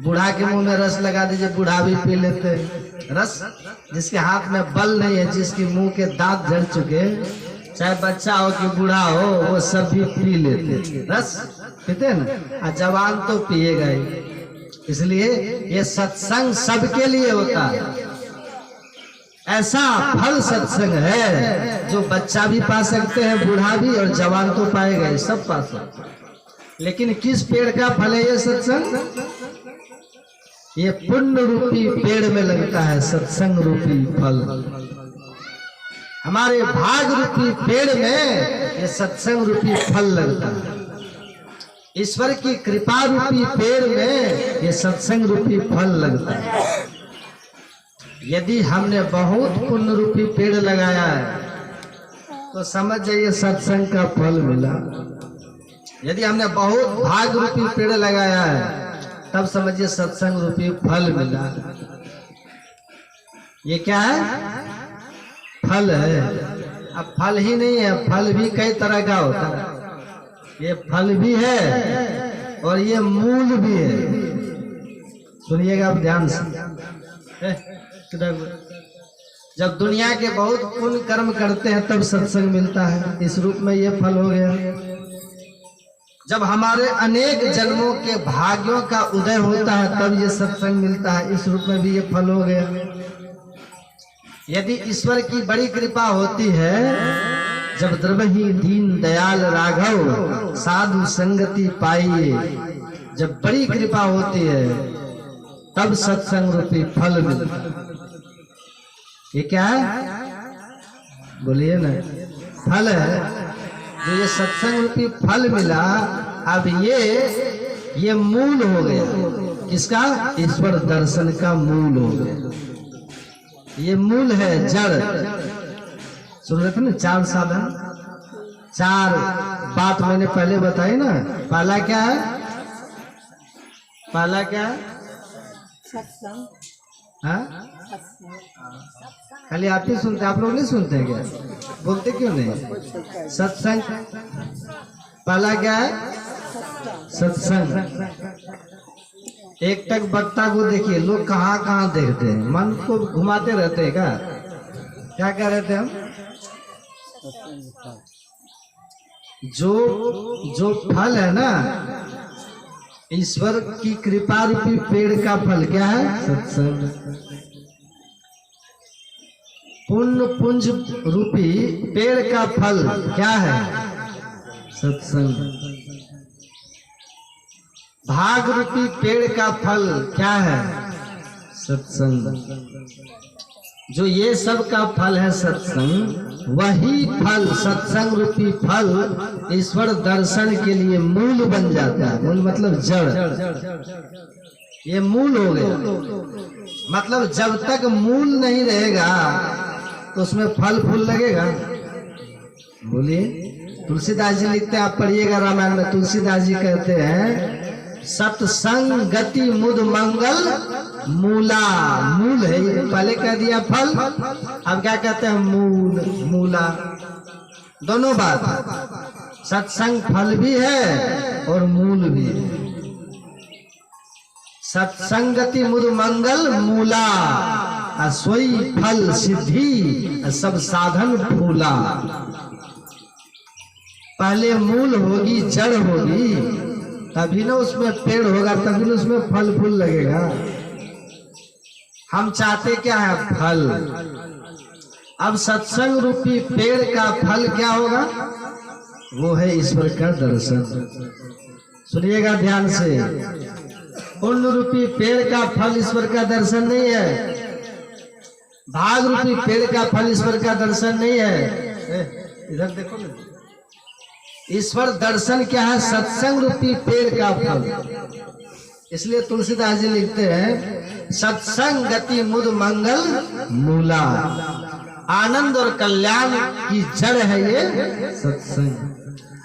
बूढ़ा के मुंह में रस लगा दीजिए, बूढ़ा भी पी लेते हैं रस। जिसके हाथ में बल नहीं है, जिसके मुंह के दांत झड़ चुके, चाहे बच्चा हो कि बूढ़ा हो, वो सब भी पी लेते रस, पीते ना। और जवान तो पिएगा ही। इसलिए ये सत्संग सबके लिए होता है। ऐसा फल सत्संग है जो बच्चा भी पा सकते हैं, बूढ़ा भी, और जवान तो पाएगा ही, सब पा सकते हैं। लेकिन किस पेड़ का फल है ये सत्संग? ये पुण्य रूपी पेड़ में लगता है सत्संग रूपी फल। हमारे भाग रूपी पेड़ में ये सत्संग रूपी फल लगता है। ईश्वर की कृपा रूपी पेड़ में ये सत्संग रूपी फल लगता है। यदि हमने बहुत पुण्य रूपी पेड़ लगाया है तो समझ जाइए सत्संग का फल मिला। यदि हमने बहुत भाग रूपी पेड़ लगाया है तब समझिए सत्संग रूपी फल मिला। ये क्या है? फल है। अब फल ही नहीं है, फल भी कई तरह का होता है। ये फल भी है और ये मूल भी है। सुनिएगा आप ध्यान से। जब दुनिया के बहुत पुण्य कर्म करते हैं तब सत्संग मिलता है, इस रूप में ये फल हो गया। जब हमारे अनेक जन्मों के भाग्यों का उदय होता है तब ये सत्संग मिलता है, इस रूप में भी ये फल हो गया। यदि ईश्वर की बड़ी कृपा होती है जब द्रवही दीन दयाल राघव साधु संगति पाइए। जब बड़ी कृपा होती है तब सत्संग रूपी फल मिलता है। ये क्या है? बोलिए ना, फल है। जो ये सत्संग रूपी फल मिला, अब ये मूल हो गया। किसका? ईश्वर दर्शन का मूल हो गया। ये मूल है, जड़। सुन रहे थे ना, 4 साधन, 4 बात मैंने पहले बताई ना। पहला क्या है? पहला क्या है? सत्संग। हाँ, खाली आप ही सुनते, आप लोग नहीं सुनते हैं क्या? बोलते क्यों नहीं? सत्संग पहला क्या है? सत्संग। एक टक बट्टा को देखिए, लोग कहाँ कहाँ देखते हैं, मन को घुमाते रहते हैं। क्या कह रहे थे हम? जो फल है ना, ईश्वर की कृपा रूपी पेड़ का फल क्या है? सत्संग। पुण्य पुंज रूपी पेड़ का फल क्या है? सत्संग। भाग रूपी पेड़ का फल क्या है? सत्संग। जो ये सब का फल है सत्संग, वही फल, सत्संग रूपी फल ईश्वर दर्शन के लिए मूल बन जाता है। मूल मतलब जड़। ये मूल हो गया। मतलब जब तक मूल नहीं रहेगा तो उसमें फल फूल लगेगा। बोलिए। तुलसीदास जी लिखते हैं, आप पढ़िएगा रामायण में, तुलसीदास जी कहते हैं सत्संग गति मुद मंगल मूला। मूल है ये, पहले कह दिया फल, अब क्या कहते हैं? मूल, मूला। दोनों बात, सत्संग फल भी है और मूल भी है। सत्संगति मुद मंगल मूला, सोई फल सिद्धि सब साधन फूला। पहले मूल होगी, जड़ होगी, तभी ना उसमें पेड़ होगा, तभी ना उसमें फल फूल लगेगा। हम चाहते क्या है? फल। अब सत्संग रूपी पेड़ का फल क्या होगा? वो है ईश्वर का दर्शन। सुनिएगा ध्यान से। पुण्य रूपी पेड़ का फल ईश्वर का दर्शन नहीं है। भाग रूपी पेड़ का फल ईश्वर का दर्शन नहीं है। इधर देखो ना, ईश्वर दर्शन क्या है? सत्संग रूपी पेड़ का फल। इसलिए तुलसीदास जी लिखते हैं सत्संग गति मुद मंगल मूला। आनंद और कल्याण की जड़ है ये सत्संग।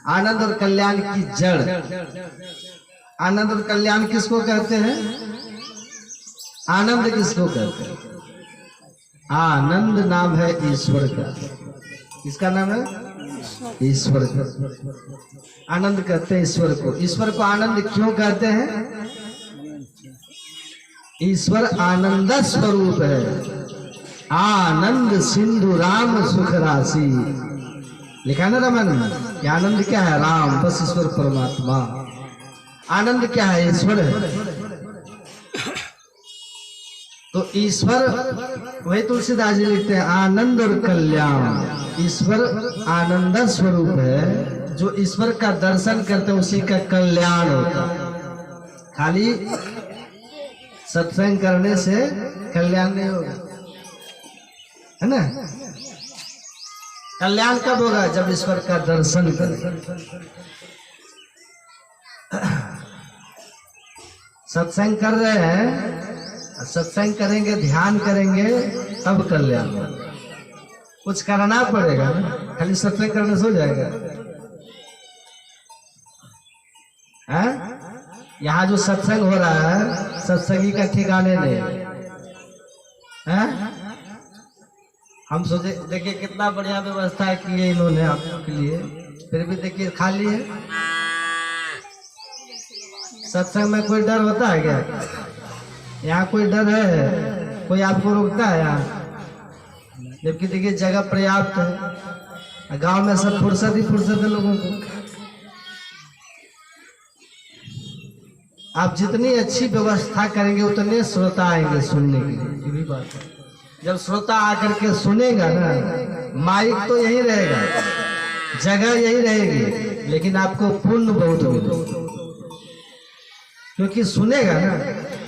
आनंद और कल्याण की जड़। आनंद और कल्याण किसको कहते हैं? आनंद किसको कहते हैं? आनंद नाम है ईश्वर का। किसका नाम है? ईश्वर का। आनंद कहते हैं ईश्वर को। ईश्वर को आनंद क्यों कहते हैं? ईश्वर आनंद स्वरूप है। आनंद सिंधु राम सुख राशि। लिखा ना रामायण में कि आनंद क्या है? राम, बस ईश्वर परमात्मा। आनंद क्या है? ईश्वर है। तो ईश्वर, वही तुलसीदास जी लिखते हैं आनंद और कल्याण। ईश्वर आनंद स्वरूप है। जो ईश्वर का दर्शन करते हैं उसी का कल्याण होता है। खाली सत्संग करने से कल्याण नहीं होगा, है ना? कल्याण कब होगा? जब ईश्वर का दर्शन करें। सत्संग कर रहे हैं, सत्संग करेंगे, ध्यान करेंगे, तब कल्याण। कुछ करना पड़ेगा ना, खाली सत्संग करने से हो जाएगा? है? यहाँ जो सत्संग हो रहा है, सत्संगी का ठिकाने नहीं है। हम सोचे, देखिए कितना बढ़िया व्यवस्था की है इन्होंने आपके लिए, फिर भी देखिए खाली है। सत्संग में कोई डर होता है क्या? यहाँ कोई डर है? कोई आपको रोकता है यहाँ? जबकि देखिए जगह पर्याप्त है। गांव में सब फुर्सत ही फुर्सत है लोगों को। आप जितनी अच्छी व्यवस्था करेंगे उतने श्रोता आएंगे सुनने के लिए। ये भी बात है। जब श्रोता आकर के सुनेगा ना, माइक तो यही रहेगा, जगह यही रहेगी, लेकिन आपको पुण्य बहुत मिलेगा। क्योंकि सुनेगा ना,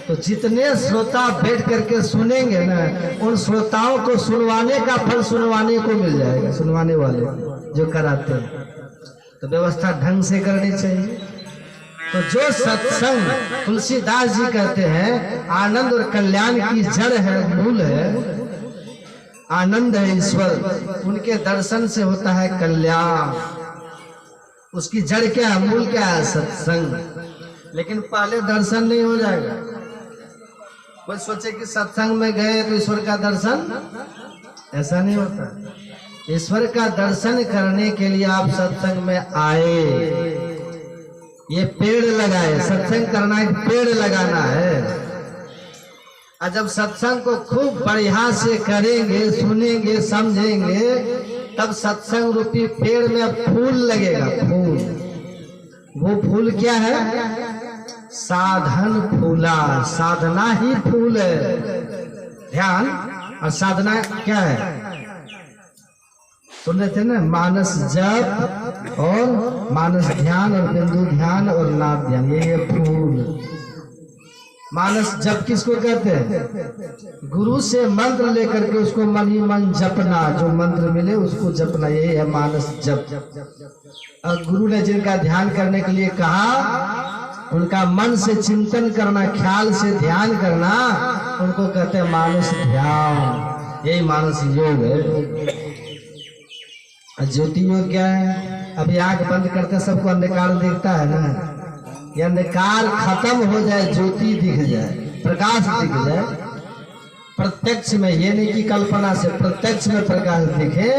तो जितने श्रोता बैठ करके सुनेंगे ना, उन श्रोताओं को सुनवाने का फल सुनवाने को मिल जाएगा, सुनवाने वाले जो कराते हैं। तो व्यवस्था ढंग से करनी चाहिए। तो जो सत्संग, तुलसीदास जी कहते हैं आनंद और कल्याण की जड़ है, मूल है, आनंद है ईश्वर, उनके दर्शन से होता है कल्याण। उसकी जड़ क्या है, मूल क्या है, सत्संग। लेकिन पहले दर्शन नहीं हो जाएगा। कोई सोचे कि सत्संग में गए तो ईश्वर का दर्शन, ऐसा नहीं होता। ईश्वर का दर्शन करने के लिए आप सत्संग में आए, ये पेड़ लगाए, सत्संग करना एक पेड़ लगाना है। और जब सत्संग को खूब बढ़िया से करेंगे, सुनेंगे, समझेंगे, तब सत्संग रूपी पेड़ में फूल लगेगा, फूल। वो फूल क्या है, साधन फूला, साधना ही फूल है। ध्यान और साधना क्या है, सुन रहे थे ना, मानस जप और मानस ध्यान और बिंदु ध्यान और नाद ध्यान, ये है फूल। मानस जप किसको कहते हैं, गुरु से मंत्र लेकर के उसको मन ही मन जपना, जो मंत्र मिले उसको जपना, यही है मानस जप। और गुरु ने जिनका ध्यान करने के लिए कहा, उनका मन से चिंतन करना, ख्याल से ध्यान करना, उनको कहते हैं मानस ध्यान, यही मानस योग है। ज्योति योग क्या है, अभी आंख बंद करते सबको अंधकार दिखता है ना, ये अंधकार खत्म हो जाए, ज्योति दिख जाए, प्रकाश दिख जाए प्रत्यक्ष में, ये नहीं कि कल्पना से, प्रत्यक्ष में प्रकाश दिखे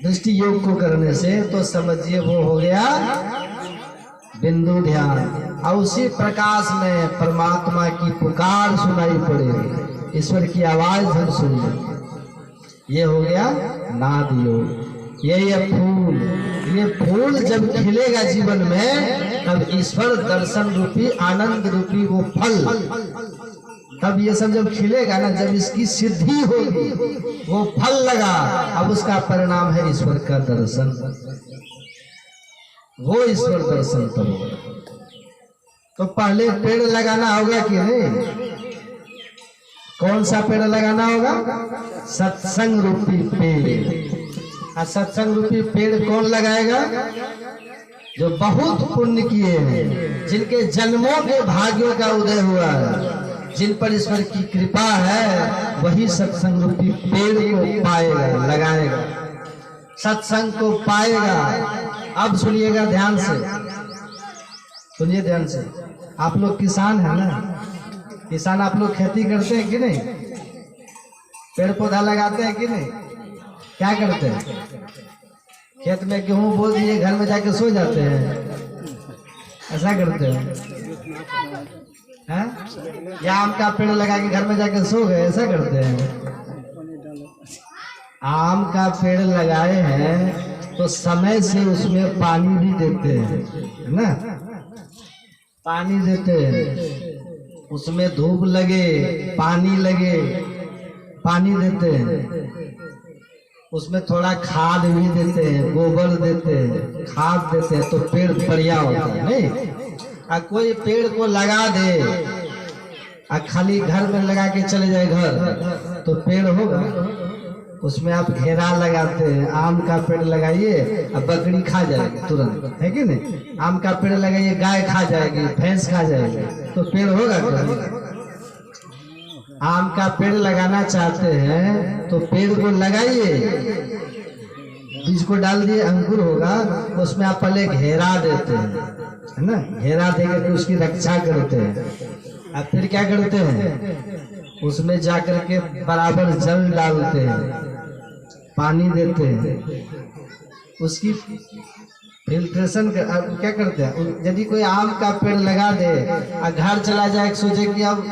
दृष्टि योग को करने से, तो समझिए वो हो गया बिंदु ध्यान। और उसी प्रकाश में परमात्मा की पुकार सुनाई पड़ेगी, ईश्वर की आवाज हम सुनिए, ये हो गया नाद योग। ये फूल, ये फूल जब खिलेगा जीवन में, तब ईश्वर दर्शन रूपी, आनंद रूपी वो फल, तब ये सब जब खिलेगा ना, जब इसकी सिद्धि होगी, वो फल लगा, अब उसका परिणाम है ईश्वर का दर्शन। वो ईश्वर दर्शन तब होगा। तो पहले पेड़ लगाना होगा कि नहीं, कौन सा पेड़ लगाना होगा, सत्संग रूपी पेड़। और सत्संग रूपी पेड़ कौन लगाएगा, जो बहुत पुण्य किए हैं, जिनके जन्मों के भाग्यों का उदय हुआ है, जिन पर ईश्वर की कृपा है, वही सत्संग रूपी पेड़ को पाएगा, लगाएगा, सत्संग को पाएगा। अब सुनिएगा ध्यान से, सुनिए ध्यान से। आप लोग किसान है ना, किसान आप लोग खेती करते हैं कि नहीं, पेड़ पौधा लगाते हैं कि नहीं, क्या करते हैं, खेत में गेहूं बो दिए, घर में जाके सो जाते हैं, ऐसा करते हैं, या आम का पेड़ लगा के घर में जाके सो गए, ऐसा करते हैं। आम का पेड़ लगाए हैं तो समय से उसमें पानी भी देते हैं, है ना, पानी देते हैं, उसमें धूप लगे, पानी लगे, पानी देते हैं, उसमें थोड़ा खाद भी देते हैं, गोबर देते हैं, खाद देते हैं, तो पेड़ बढ़िया होता है। नहीं कोई पेड़ को लगा दे और खाली घर में लगा के चले जाए घर, तो पेड़ होगा, उसमें आप घेरा लगाते हैं। आम का पेड़ लगाइए, अब बकरी खा जाएगी तुरंत, है कि नहीं, आम का पेड़ लगाइए, गाय खा जाएगी, भैंस खा जाएगी, तो पेड़ होगा क्या? आम का पेड़ लगाना चाहते हैं तो पेड़ को लगाइए, बीज को डाल दिए, अंकुर होगा, उसमें आप पहले घेरा देते हैं, है ना, घेरा देकर के उसकी रक्षा करते हैं। अब फिर क्या करते हैं, उसमें जाकर के बराबर जल डालते हैं, पानी देते हैं, उसकी फिल्ट्रेशन कर, क्या करते हैं। यदि कोई आम का पेड़ लगा दे और घर चला जाए, सोचे कि अब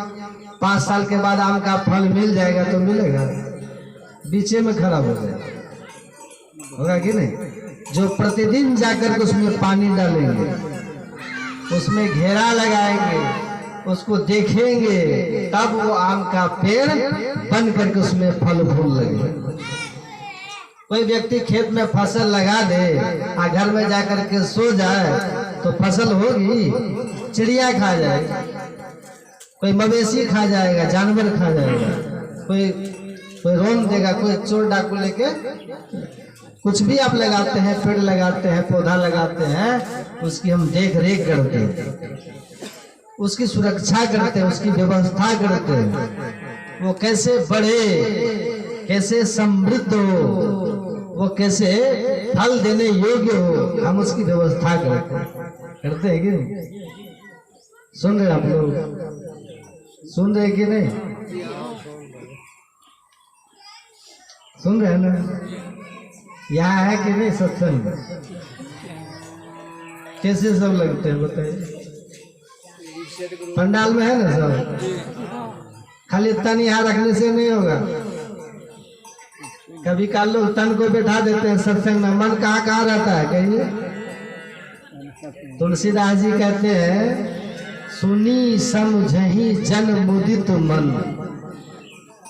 5 साल के बाद आम का फल मिल जाएगा, तो मिलेगा, बीचे में खराब हो जाएगा, होगा कि नहीं। जो प्रतिदिन जाकर के उसमें पानी डालेंगे, उसमें घेरा लगाएंगे, उसको देखेंगे, तब वो आम का पेड़ बन करके उसमें फल फूल लगे। कोई व्यक्ति खेत में फसल लगा दे और घर में जाकर के सो जाए तो फसल होगी? चिड़िया खा जाएगी, कोई मवेशी खा जाएगा, जानवर खा जाएगा, कोई रोन देगा, कोई चोर डाकू लेके। कुछ भी आप लगाते हैं, पेड़ लगाते हैं, पौधा लगाते हैं, उसकी हम देख रेख करते हैं, उसकी सुरक्षा करते हैं, उसकी व्यवस्था करते हैं। वो कैसे बढ़े, कैसे समृद्ध हो, वो कैसे फल देने योग्य हो, हम उसकी व्यवस्था करते हैं कि नहीं? सुन रहे आप लोग? सुन रहे कि नहीं? सुन रहे हैं ना? यहाँ है कि नहीं सत्संग? कैसे सब लगते हैं बताइए? पंडाल में है ना सब? खाली तन यहाँ रखने से नहीं होगा। कभी काल लोग तन को बैठा देते हैं सत्संग में, मन कहाँ कहाँ रहता है कहिए? तुलसीदास जी कहते हैं, सुनी समझही जन मुदित मन।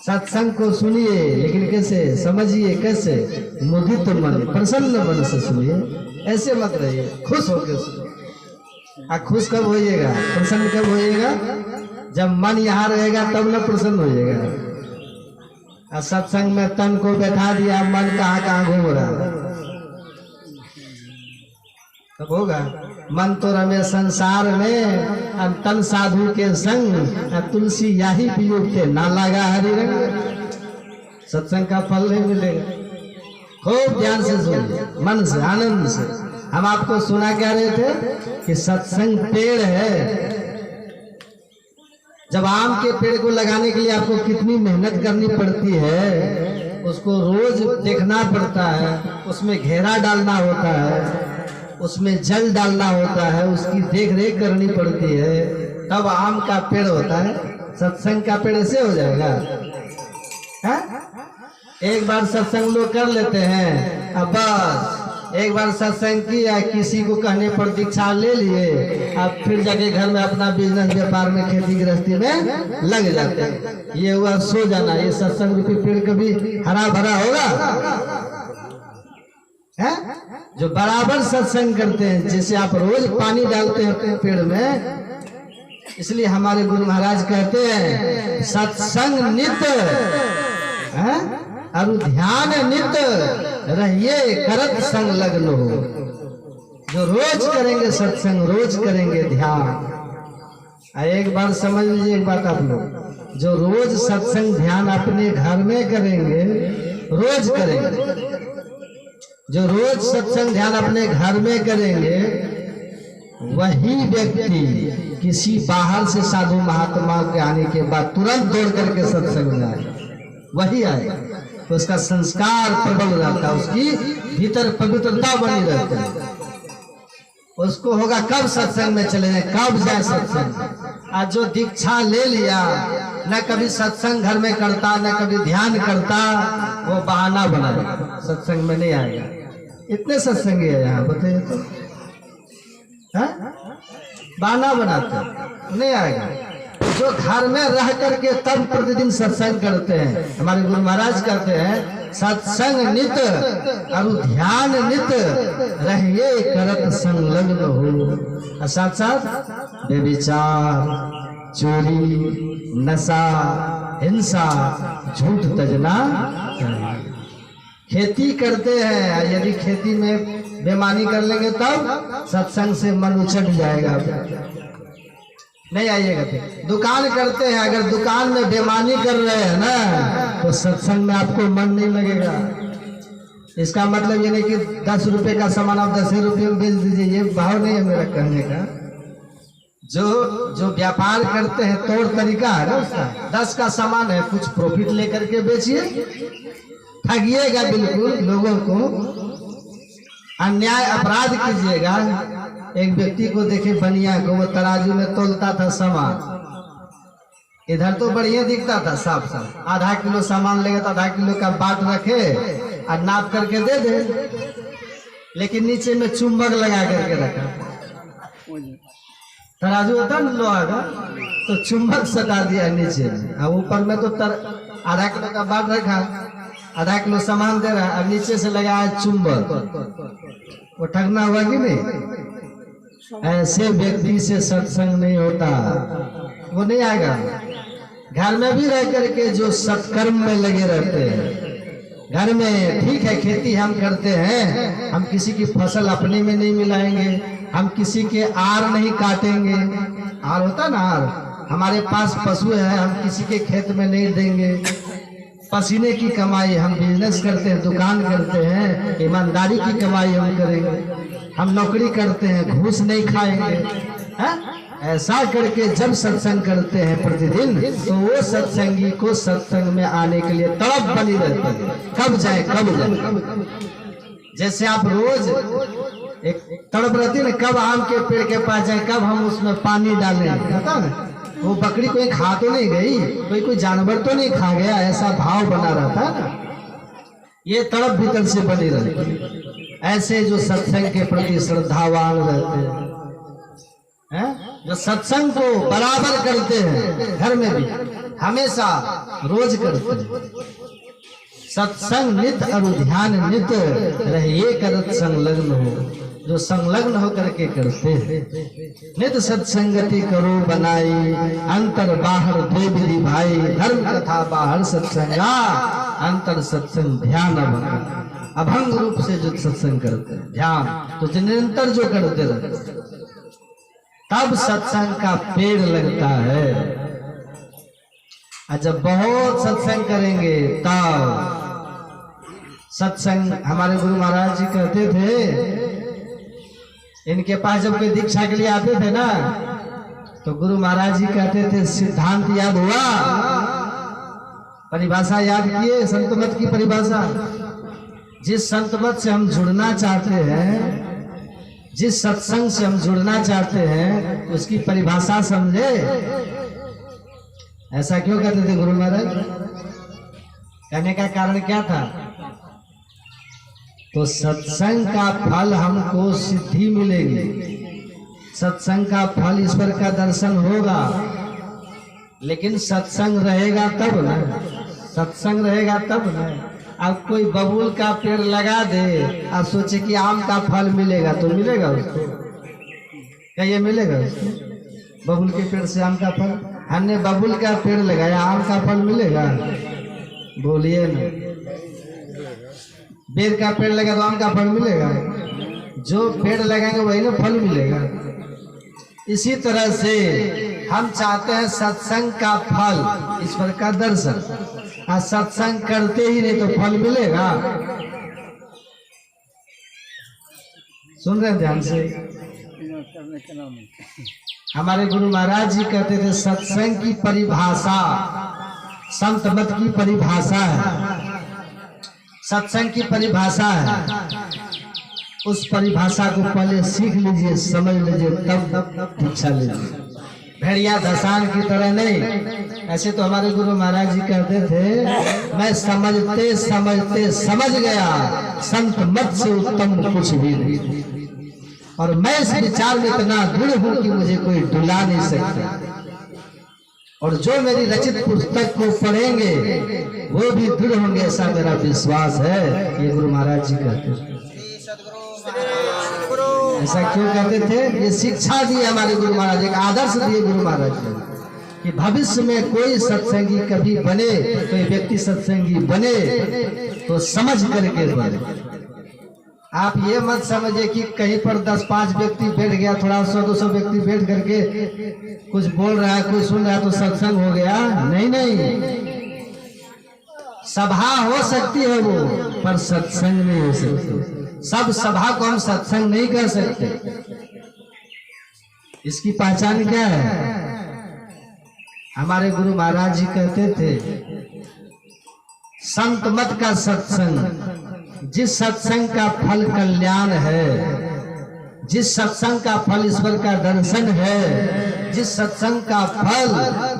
सत्संग को सुनिए लेकिन कैसे? समझिए कैसे? मुदित मन, प्रसन्न मन से सुनिए, ऐसे मत रहिए, खुश होकर सुनिए। खुश कब होइएगा, प्रसन्न कब होइएगा? जब मन यहाँ रहेगा तब न प्रसन्न होइएगा। सत्संग में तन को बैठा दिया, मन कहाँ कहाँ घूम रहा, तब होगा? मन तो रमे संसार में, तन साधु के संग, तुलसी यही पियुक्ते ना लगा हरि रंग। सत्संग का फल नहीं मिलेगा। खूब ध्यान से सुनिए, मन से, आनंद से। हम आपको सुना कह रहे थे कि सत्संग पेड़ है। जब आम के पेड़ को लगाने के लिए आपको कितनी मेहनत करनी पड़ती है, उसको रोज देखना पड़ता है, उसमें घेरा डालना होता है, उसमें जल डालना होता है, उसकी देख रेख करनी पड़ती है, तब आम का पेड़ होता है। सत्संग का पेड़ ऐसे हो जाएगा? है? एक बार सत्संग लोग कर लेते हैं, अब बस एक बार सत्संग किया, किसी को कहने पर दीक्षा ले लिए, अब फिर जाके घर में अपना बिजनेस व्यापार में, खेती गृहस्थी में लग जाते हैं। ये हुआ सो जाना। ये सत्संग रूपी पेड़ कभी हरा भरा होगा? है? जो बराबर सत्संग करते हैं, जैसे आप रोज पानी डालते हैं पेड़ में, इसलिए हमारे गुरु महाराज कहते हैं, सत्संग नित्य और ध्यान नित्य रहिए करत संग लग्न हो। जो रोज करेंगे सत्संग, रोज करेंगे ध्यान। एक बार समझ लीजिए एक बात आप लोग, जो रोज सत्संग ध्यान अपने घर में करेंगे, रोज करेंगे, जो रोज सत्संग ध्यान अपने घर में करेंगे, वही व्यक्ति किसी बाहर से साधु महात्मा के आने के बाद तुरंत दौड़ करके सत्संग में आए, वही आए, तो उसका संस्कार प्रबल रहता है, उसकी भीतर पवित्रता बनी रहती है। उसको होगा कब सत्संग में चले जाए, कब जाए सत्संग। आज जो दीक्षा ले लिया, न कभी सत्संग घर में करता, न कभी ध्यान करता, वो बहाना बनाएगा, सत्संग में नहीं आएगा। इतने सत्संगी है यहाँ, बताइए तो, बहाना बनाते, नहीं आएगा। जो घर में रह करके तब प्रतिदिन सत्संग करते हैं, हमारे गुरु महाराज कहते हैं, सत्संग नित और ध्यान नित रहिए करत संलग्न हो। साथ साथ व्यभिचार, चोरी, नशा, हिंसा, झूठ तजना। खेती करते हैं, यदि खेती में बेईमानी कर लेंगे तब सत्संग से मन उछट जाएगा, नहीं आइएगा। फिर दुकान करते हैं, अगर दुकान में बेईमानी कर रहे हैं ना, तो सत्संग में आपको मन नहीं लगेगा। इसका मतलब ये नहीं कि 10 रुपए का सामान आप 10 रुपए में बेच दीजिए, ये भाव नहीं है मेरा कहने का। जो व्यापार करते हैं, तौर तरीका है ना उसका, 10 का सामान है, कुछ प्रॉफिट लेकर के बेचिए, ठगिएगा बिल्कुल लोगों को, अन्याय अपराध कीजिएगा। एक व्यक्ति को देखे बनिया को, वो तराजू में तोलता था सामान, इधर तो बढ़िया दिखता था साफ साफ, आधा किलो सामान लेगा तो आधा किलो का बाट रखे और नाप करके दे दे, लेकिन नीचे में चुंबक लगा करके रखा। तराजू होता ना लोहा का, तो चुंबक सटा दिया नीचे में, और ऊपर में तो आधा किलो का बाट रखा, आधा किलो सामान दे रहा है, अब नीचे से लगाया चुंबक, वो ठगना हुआ कि नहीं? ऐसे व्यक्ति से सत्संग नहीं होता, वो नहीं आएगा। घर में भी रह करके जो सत्कर्म में लगे रहते हैं, घर में ठीक है खेती हम करते हैं, हम किसी की फसल अपने में नहीं मिलाएंगे, हम किसी के आर नहीं काटेंगे, आर होता ना आर, हमारे पास पशु है हम किसी के खेत में नहीं देंगे, पसीने की कमाई हम बिजनेस करते हैं, दुकान करते हैं, ईमानदारी की कमाई हम करेंगे, हम नौकरी करते हैं, घूस नहीं खाएंगे, है? ऐसा करके जब सत्संग करते हैं प्रतिदिन, तो वो सत्संगी को सत्संग में आने के लिए तड़प बनी रहती है, कब जाए कब जाए। जैसे आप रोज एक तड़प रहती है ना, कब आम के पेड़ के पास जाए, कब हम उसमें पानी डालें, पता ना? वो बकरी कोई खा तो नहीं गई, कोई जानवर तो नहीं खा गया, ऐसा भाव बना रहता है ना, ये तड़प भीतर से बनी रहती है। ऐसे जो सत्संग के प्रति श्रद्धावान रहते हैं, जो सत्संग को बराबर करते हैं, घर में भी हमेशा रोज करते हैं, सत्संग नित और ध्यान नित रहिए करत संलग्न हो, जो संलग्न होकर के करते हैं। नित सत्संगति करो बनाई, अंतर बाहर दो विधि भाई, धर्म कथा बाहर सत्संगा, अंतर सत्संग ध्यान अभंग। अभंग रूप से जो सत्संग करते हैं, ध्यान तो निरंतर जो करते रहते, तब सत्संग का पेड़ लगता है। और जब बहुत सत्संग करेंगे तब सत्संग, हमारे गुरु महाराज जी कहते थे, इनके पास जब कोई दीक्षा के लिए आते थे ना, तो गुरु महाराज जी कहते थे सिद्धांत याद हुआ, परिभाषा याद किए, संत मत की परिभाषा। जिस संत मत से हम जुड़ना चाहते हैं, जिस सत्संग से हम जुड़ना चाहते हैं, उसकी परिभाषा समझे। ऐसा क्यों कहते थे गुरु महाराज? कहने का कारण क्या था? तो सत्संग का फल हमको सिद्धि मिलेगी, सत्संग का फल ईश्वर का दर्शन होगा, लेकिन सत्संग रहेगा तब ना, सत्संग रहेगा तब ना। अब कोई बबूल का पेड़ लगा दे और सोचे कि आम का फल मिलेगा, तो मिलेगा उसको? क्या ये मिलेगा उसको? बबूल के पेड़ से आम का फल? हमने बबूल का पेड़ लगाया, आम का फल मिलेगा? बोलिए ना। बेर का पेड़ लगा तो आम का फल मिलेगा? जो पेड़ लगाएंगे वही ना फल मिलेगा। इसी तरह से हम चाहते हैं सत्संग का फल, ईश्वर का दर्शन, और सत्संग करते ही नहीं तो फल मिलेगा? सुन रहे हैं ध्यान से? हमारे गुरु महाराज जी कहते थे सत्संग की परिभाषा संत मत की परिभाषा है, सत्संग की परिभाषा है। उस परिभाषा को पहले सीख लीजिए, समझ लीजिए, तब दीक्षा लीजिए। भेड़िया धसान की तरह नहीं। ऐसे तो हमारे गुरु महाराज जी कहते थे, मैं समझते समझते समझ गया, संत मत से उत्तम कुछ भी नहीं, और मैं इस विचार में इतना दृढ़ हूं कि मुझे कोई डुला नहीं सकता, और जो मेरी रचित पुस्तक को पढ़ेंगे वो भी दृढ़ होंगे, ऐसा मेरा विश्वास है। ये गुरु महाराज जी कहते थे। ऐसा क्यों कहते थे? ये शिक्षा दी हमारे गुरु महाराज, एक आदर्श दिए गुरु महाराज जी कि भविष्य में कोई सत्संगी कभी बने, कोई व्यक्ति सत्संगी बने तो समझ करके बने। आप ये मत समझिए कि कहीं पर 10-5 व्यक्ति बैठ गया, थोड़ा 100-200 व्यक्ति बैठ करके कुछ बोल रहा है, कोई सुन रहा है तो सत्संग हो गया। नहीं नहीं, सभा हो सकती है वो, पर सत्संग नहीं हो सकती। सब सभा को हम सत्संग नहीं कर सकते। इसकी पहचान क्या है? हमारे गुरु महाराज जी कहते थे संत मत का सत्संग, जिस सत्संग का फल कल्याण है, जिस सत्संग का फल ईश्वर का दर्शन है, जिस सत्संग का फल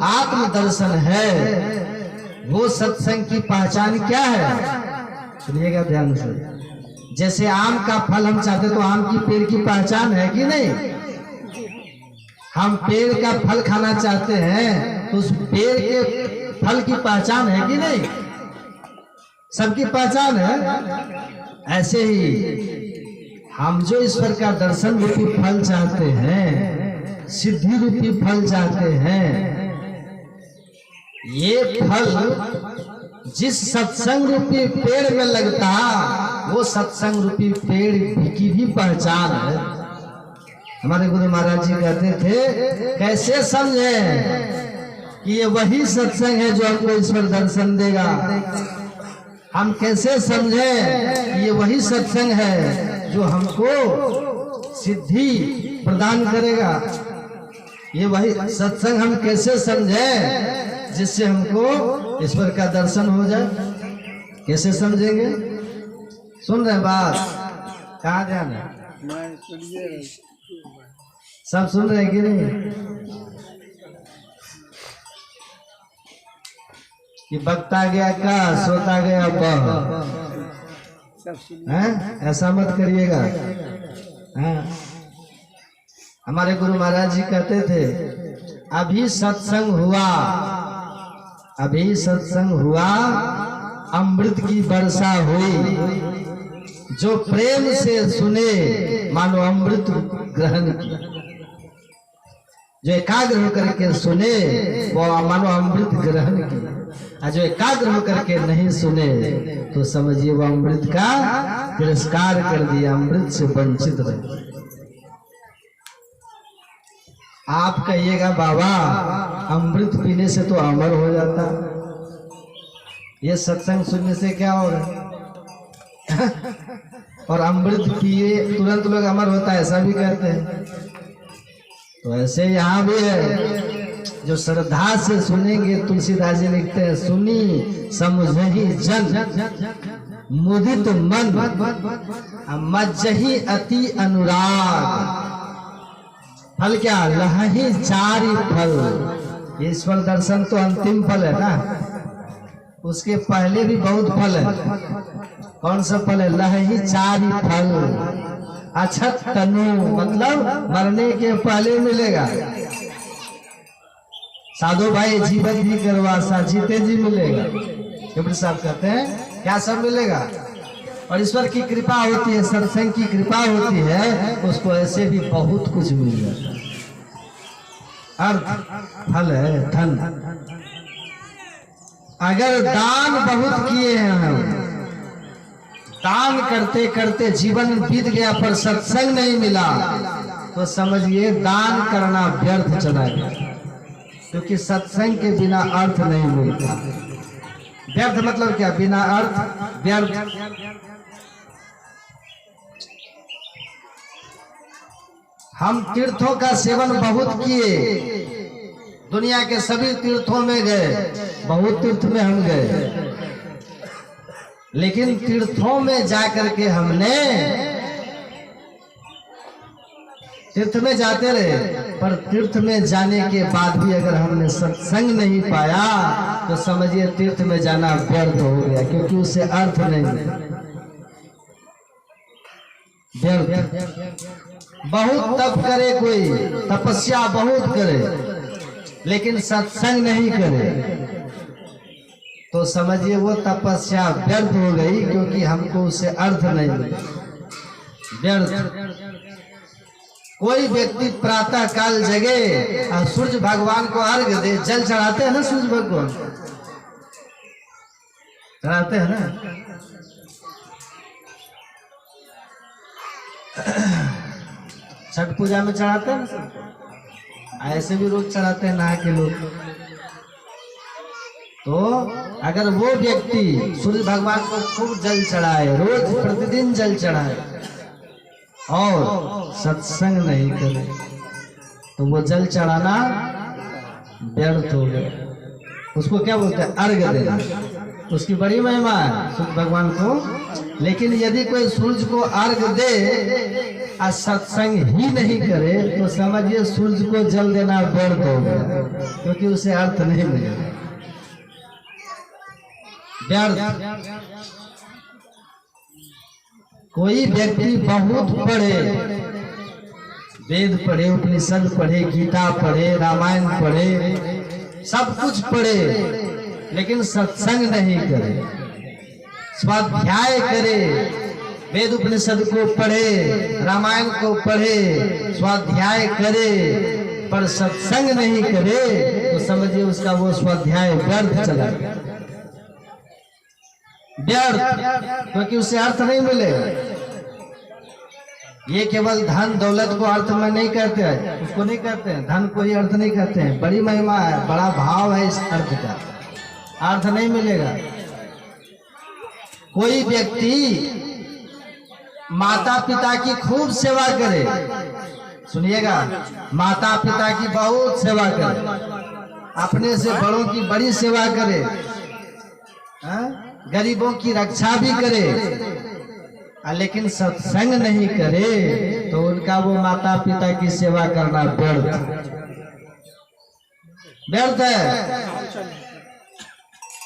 आत्म दर्शन है, वो सत्संग की पहचान क्या है? सुनिएगा ध्यान से। जैसे आम का फल हम चाहते तो आम की पेड़ की पहचान है कि नहीं? हम पेड़ का फल खाना चाहते हैं तो उस पेड़ के फल की पहचान है कि नहीं? सबकी पहचान है। ऐसे ही हम जो ईश्वर का दर्शन रूपी फल चाहते हैं, सिद्धि रूपी फल चाहते हैं, ये फल जिस सत्संग रूपी पेड़ में लगता, वो सत्संग रूपी पेड़ की भी पहचान है। हमारे गुरु महाराज जी कहते थे, कैसे समझे कि ये वही सत्संग है जो हमको ईश्वर दर्शन देगा। हम कैसे समझे कि ये वही सत्संग है जो हमको सिद्धि प्रदान करेगा। ये वही सत्संग हम कैसे समझे जिससे हमको ईश्वर का दर्शन हो जाए। कैसे समझेंगे? सुन रहे बात? कहाँ ध्यान है? सब सुन रहे कि नहीं? कि बकता गया का, सोता गया बह, ऐसा मत करिएगा। हमारे गुरु महाराज जी कहते थे, अभी सत्संग हुआ, अभी सत्संग हुआ, अमृत की वर्षा हुई। जो प्रेम से सुने मानो अमृत ग्रहण किया। जो एकाग्र होकर के सुने वो मानो अमृत ग्रहण किया, और जो एकाग्र होकर के नहीं सुने तो समझिए वो अमृत का तिरस्कार कर दिया, अमृत से वंचित रहे। आप कहिएगा बाबा अमृत पीने से तो अमर हो जाता, ये सत्संग सुनने से क्या होगा? और अमृत पिए तुरंत लोग अमर होता है, ऐसा भी कहते हैं। तो ऐसे यहाँ भी है, जो श्रद्धा से सुनेंगे, तुलसीदास जी लिखते हैं, सुनी समझहि जन मुदित मन मज्जहि अति अनुराग। फल क्या? लहहि चारि फल। ईश्वर दर्शन तो अंतिम फल है ना, उसके पहले भी बहुत फल है। कौन सा फल है? लहहि चारि फल। अछत तनु मतलब मरने के पहले मिलेगा। साधु भाई जीवन भी करवासा, जीते जी मिलेगा। कबीर साहब कहते हैं क्या सब मिलेगा। और ईश्वर की कृपा होती है, सत्संग की कृपा होती है, उसको ऐसे भी बहुत कुछ मिल जाता है। अर्थ फल है, धन। अगर दान बहुत किए हैं हम, दान करते करते जीवन बीत गया पर सत्संग नहीं मिला, तो समझिए दान करना व्यर्थ चला गया, क्योंकि सत्संग के बिना अर्थ नहीं मिलता। व्यर्थ मतलब क्या? बिना अर्थ व्यर्थ। हम तीर्थों का सेवन बहुत किए, दुनिया के सभी तीर्थों में गए, बहुत तीर्थ में हम गए, लेकिन तीर्थों में जाकर के हमने तीर्थ में जाते रहे, पर तीर्थ में जाने के बाद भी अगर हमने सत्संग नहीं पाया तो समझिए तीर्थ में जाना व्यर्थ हो गया, क्योंकि उससे अर्थ नहीं है। व्यर्थ। बहुत तप करे कोई, तपस्या बहुत करे, लेकिन सत्संग नहीं करे तो समझिए वो तपस्या व्यर्थ हो गई, क्योंकि हमको उससे अर्थ नहीं मिला। व्यर्थ। कोई व्यक्ति प्रातः काल जगे और सूर्य भगवान को अर्घ दे, जल चढ़ाते हैं ना, सूर्य भगवान चढ़ाते हैं ना। छठ पूजा में चढ़ाते हैं ना, ऐसे भी रोज चढ़ाते हैं नहा के लोग। तो अगर वो व्यक्ति सूर्य भगवान को खूब जल चढ़ाए, रोज प्रतिदिन जल चढ़ाए और सत्संग नहीं करे, तो वो जल चढ़ाना व्यर्थ हो गया। उसको क्या बोलते हैं? अर्घ देना। उसकी बड़ी महिमा है सूर्य भगवान को। लेकिन यदि कोई सूर्य को अर्घ दे और सत्संग ही नहीं करे तो समझिए सूर्य को जल देना व्यर्थ हो गया, क्योंकि उसे अर्थ नहीं मिलेगा। व्यर्थ। कोई व्यक्ति बहुत पढ़े, वेद पढ़े, उपनिषद पढ़े, गीता पढ़े, रामायण पढ़े, सब कुछ पढ़े, लेकिन सत्संग नहीं करे स्वाध्याय करे, वेद उपनिषद को पढ़े, रामायण को पढ़े, स्वाध्याय करे, पर सत्संग नहीं करे तो समझिए उसका वो स्वाध्याय व्यर्थ चला, व्यर्थ, क्योंकि उससे अर्थ नहीं मिलेगा। ये केवल धन दौलत को अर्थ में नहीं कहते हैं, उसको नहीं कहते हैं, धन को ही अर्थ नहीं कहते हैं। बड़ी महिमा है, बड़ा भाव है इस अर्थ का, अर्थ नहीं मिलेगा। कोई व्यक्ति माता पिता की खूब सेवा करे, सुनिएगा, माता पिता की बहुत सेवा करे, अपने से बड़ों की बड़ी सेवा करे, गरीबों की रक्षा भी करे, लेकिन सत्संग नहीं करे तो उनका वो माता पिता की सेवा करना व्यर्थ है।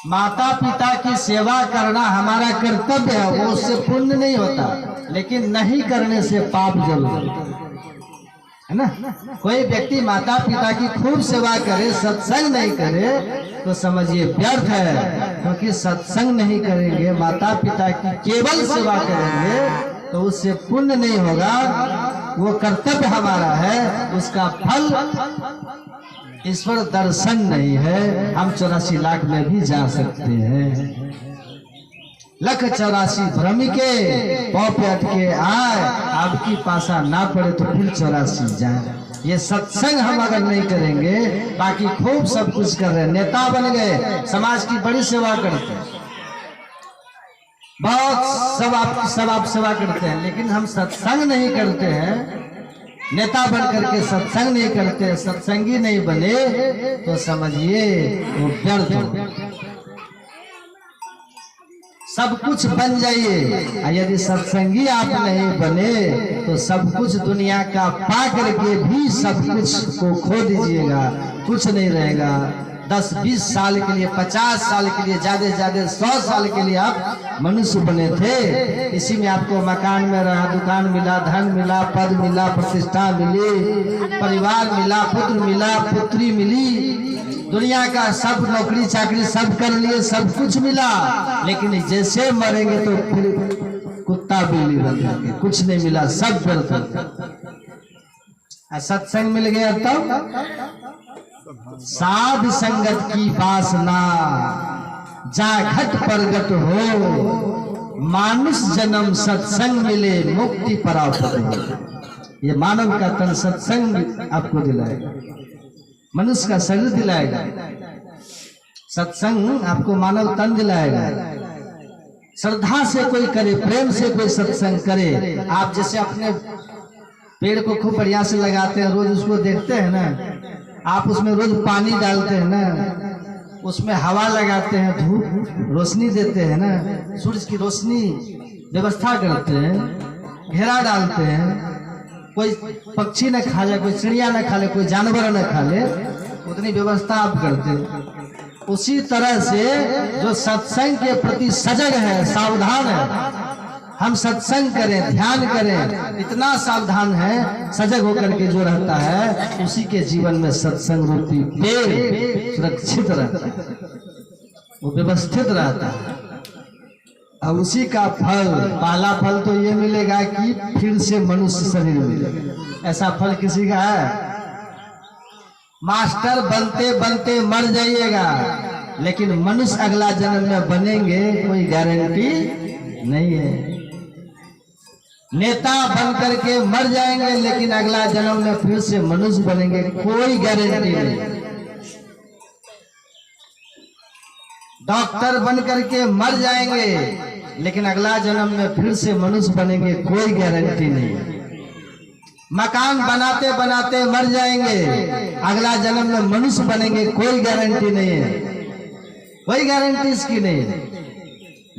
माता पिता की सेवा करना हमारा कर्तव्य है, वो उससे पुण्य नहीं होता, लेकिन नहीं करने से पाप जरूर है ना। कोई व्यक्ति माता पिता की खूब सेवा करे, सत्संग नहीं करे तो समझिए व्यर्थ है, क्योंकि सत्संग नहीं करेंगे, माता पिता की केवल सेवा करेंगे तो उससे पुण्य नहीं होगा। वो कर्तव्य हमारा है, उसका फल ईश्वर दर्शन नहीं है। हम 84 लाख में भी जा सकते हैं, लख 84 भ्रमी के पाँव पे अटके आए, आपकी पासा ना पड़े तो फिर 84 जाए। ये सत्संग हम अगर नहीं करेंगे, बाकी खूब सब कुछ कर रहे हैं, नेता बन गए, समाज की बड़ी सेवा करते हैं, बहुत सब आप सेवा करते हैं, लेकिन हम सत्संग नहीं करते हैं, नेता बन करके सत्संग नहीं करते, सत्संगी नहीं बने तो समझिए वो व्यर्थ। सब कुछ बन जाइए, यदि सत्संगी आप नहीं बने तो सब कुछ दुनिया का पा करके भी सब कुछ को खो दीजिएगा, कुछ नहीं रहेगा। 10-20 साल के लिए, 50 साल के लिए, ज्यादा से ज्यादा 100 साल के लिए आप मनुष्य बने थे, इसी में आपको मकान में रहा, दुकान मिला, धन मिला, पद मिला, प्रतिष्ठा मिली, परिवार मिला, पुत्र मिला, पुत्री मिली, दुनिया का सब नौकरी चाकरी सब कर लिए, सब कुछ मिला, लेकिन जैसे मरेंगे तो फिर कुत्ता बिल्ली बन जाएंगे, कुछ नहीं मिला, सब व्यर्थ। सत्संग मिल गया तब साध संगत की वासना जा घट प्रगट हो, मानुष जन्म सत्संग मिले मुक्ति प्राप्त हो। ये मानव का तन सत्संग आपको दिलाएगा, मनुष्य का शरीर दिलाएगा, सत्संग आपको मानव तन दिलाएगा। श्रद्धा से कोई करे, प्रेम से कोई सत्संग करे। आप जैसे अपने पेड़ को खूब बढ़िया से लगाते हैं, रोज उसको देखते हैं ना, आप उसमें रोज पानी डालते हैं ना, उसमें हवा लगाते हैं, धूप रोशनी देते हैं ना, सूरज की रोशनी व्यवस्था करते हैं, घेरा डालते हैं, कोई पक्षी न खा ले, कोई चिड़िया न खा ले, कोई जानवर न खा ले, उतनी व्यवस्था आप करते हैं। उसी तरह से जो सत्संग के प्रति सजग है, सावधान है, हम सत्संग करें, ध्यान करें, इतना सावधान है, सजग होकर के जो रहता है, उसी के जीवन में सत्संग रूपी पेड़ सुरक्षित रहता है, वो व्यवस्थित रहता है। अब उसी का फल, पहला फल तो ये मिलेगा कि फिर से मनुष्य शरीर मिलेगा। ऐसा फल किसी का है? मास्टर बनते बनते मर जाइएगा, लेकिन मनुष्य अगला जन्म में बनेंगे, कोई गारंटी नहीं है। नेता बन करके मर जाएंगे, लेकिन अगला जन्म में फिर से मनुष्य बनेंगे, कोई गारंटी नहीं। डॉक्टर बन करके मर जाएंगे, लेकिन अगला जन्म में फिर से मनुष्य बनेंगे, कोई गारंटी नहीं। मकान बनाते बनाते मर जाएंगे, अगला जन्म में मनुष्य बनेंगे, कोई गारंटी नहीं है, कोई गारंटी इसकी नहीं है।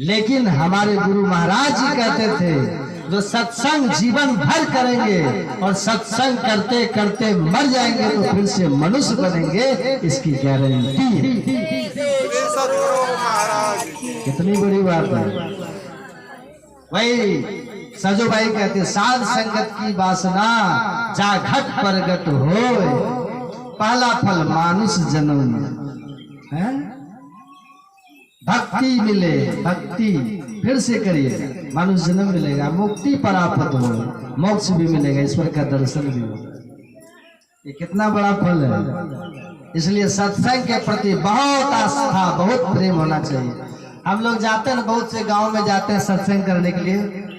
लेकिन हमारे गुरु महाराज जी कहते थे, जो सत्संग जीवन भर करेंगे और सत्संग करते करते मर जाएंगे तो फिर से मनुष्य बनेंगे, इसकी गारंटी है। कितनी बड़ी बात है। वही सजो भाई कहते, साध संगत की वासना जा घट प्रगट हो, पहला फल मानुष जन्म है। भक्ति मिले, भक्ति फिर से करिए, मनुष्य जन्म मिलेगा, मुक्ति प्राप्त हो, मोक्ष भी मिलेगा, ईश्वर का दर्शन भी होगा। ये कितना बड़ा फल है। इसलिए सत्संग के प्रति बहुत आस्था, बहुत प्रेम होना चाहिए। हम लोग जाते हैं, बहुत से गांव में जाते हैं सत्संग करने के लिए,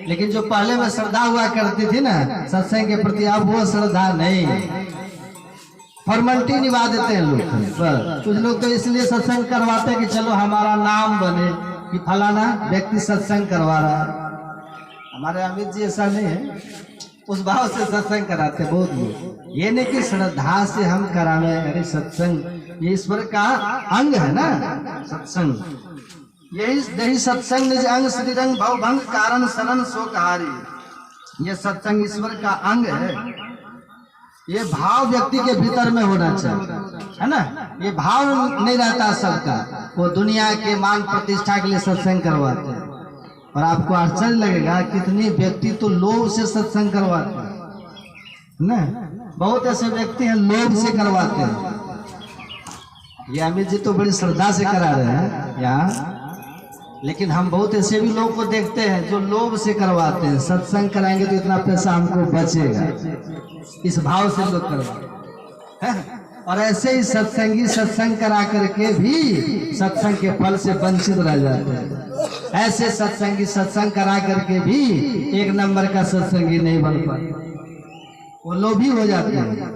लेकिन जो पहले में श्रद्धा हुआ करती थी ना सत्संग के प्रति, अब वो श्रद्धा नहीं, फॉर्मेलिटी निभा देते हैं लोग। कुछ लोग तो इसलिए सत्संग करवाते हैं कि चलो हमारा नाम बने कि फलाना व्यक्ति सत्संग करवा रहा है। हमारे अमित जी ऐसा नहीं है, उस भाव से सत्संग कराते बहुत लोग। ये नहीं कि श्रद्धा से हम करावे, अरे सत्संग ये ईश्वर का अंग है ना सत्संग। यही सत्संग निज अंग श्रीरंग भवभंग कारण शरण शोकहारी। ये सत्संग ईश्वर का अंग है। ये भाव व्यक्ति के भीतर में होना चाहिए, है ना। ये भाव नहीं रहता सबका, वो दुनिया के मान प्रतिष्ठा के लिए सत्संग करवाते हैं। और आपको आश्चर्य लगेगा कितने व्यक्ति तो लोभ से सत्संग करवाते हैं ना। बहुत ऐसे व्यक्ति हैं लोभ से करवाते हैं। ये अमित जी तो बड़ी श्रद्धा से करा रहे हैं यहाँ, लेकिन हम बहुत ऐसे भी लोगों को देखते हैं जो लोभ से करवाते हैं। सत्संग कराएंगे तो इतना पैसा हमको बचेगा, इस भाव से लोग करवाते हैं। और ऐसे ही सत्संगी सत्संग करा करके भी सत्संग के फल से वंचित रह जाते हैं। ऐसे सत्संगी सत्संग करा करके भी एक नंबर का सत्संगी नहीं बन पाते, वो लोभी हो जाते हैं,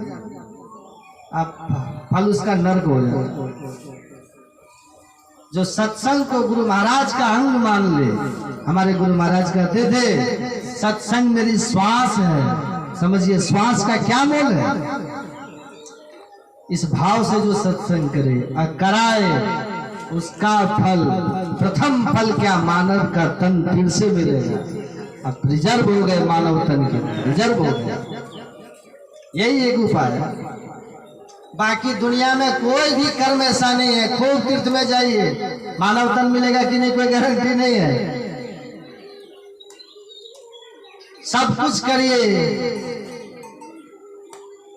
अब फल उसका नर्क हो जाता है। जो सत्संग को गुरु महाराज का अंग मान ले, हमारे गुरु महाराज कहते थे सत्संग मेरी श्वास है। समझिए श्वास का क्या मोल है। इस भाव से जो सत्संग करे और कराए, उसका फल, प्रथम फल क्या, मानव का तन फिर से मिलेगा। अब रिजर्व हो गए मानव तन के, रिजर्व हो गए। यही एक उपाय है। बाकी दुनिया में कोई भी कर्म ऐसा नहीं है। खूब तीर्थ में जाइए, मानव तन मिलेगा कि नहीं कोई गारंटी नहीं है। सब कुछ करिए,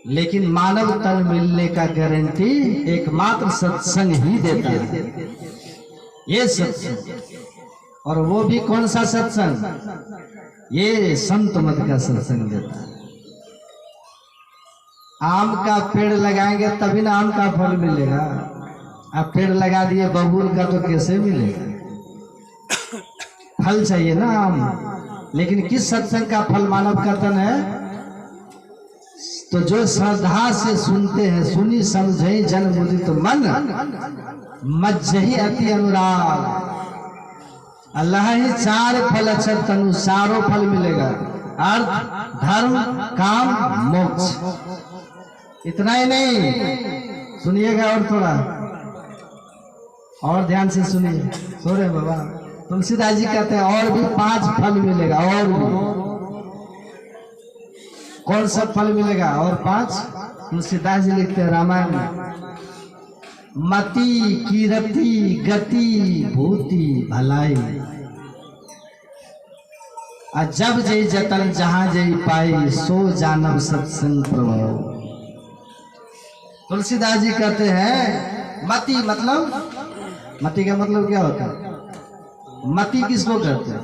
लेकिन मानव तन मिलने का गारंटी एकमात्र सत्संग ही देता है। ये सत्संग, और वो भी कौन सा सत्संग, ये संत मत का सत्संग देता है। आम का पेड़ लगाएंगे तभी ना आम का फल मिलेगा। आप पेड़ लगा दिए बबूल का तो कैसे मिलेगा, फल चाहिए ना आम। लेकिन किस सत्संग का फल मानव का तन है, तो जो श्रद्धा से सुनते हैं, सुनी समझे जन मुदित मन मज्जहि अति अनुराग। अल्लाह ही चार फल अक्षर तनु, चारों फल मिलेगा, अर्थ धर्म काम मोक्ष। इतना ही नहीं, सुनिएगा और थोड़ा और ध्यान से सुनिए। सो रहे बाबा, तुलसीदास जी कहते हैं और भी 5 फल मिलेगा। और भी कौन सा फल मिलेगा और 5? तुलसीदास जी लिखते हैं रामायण में, मति कीरति गति भूति भलाई, जब जय जतन जहां जय पाई, सो जानव सत्संग प्रभाव। तुलसीदास जी कहते हैं मति मतलब, मति का मतलब क्या होता है? मति किसको कहते हैं?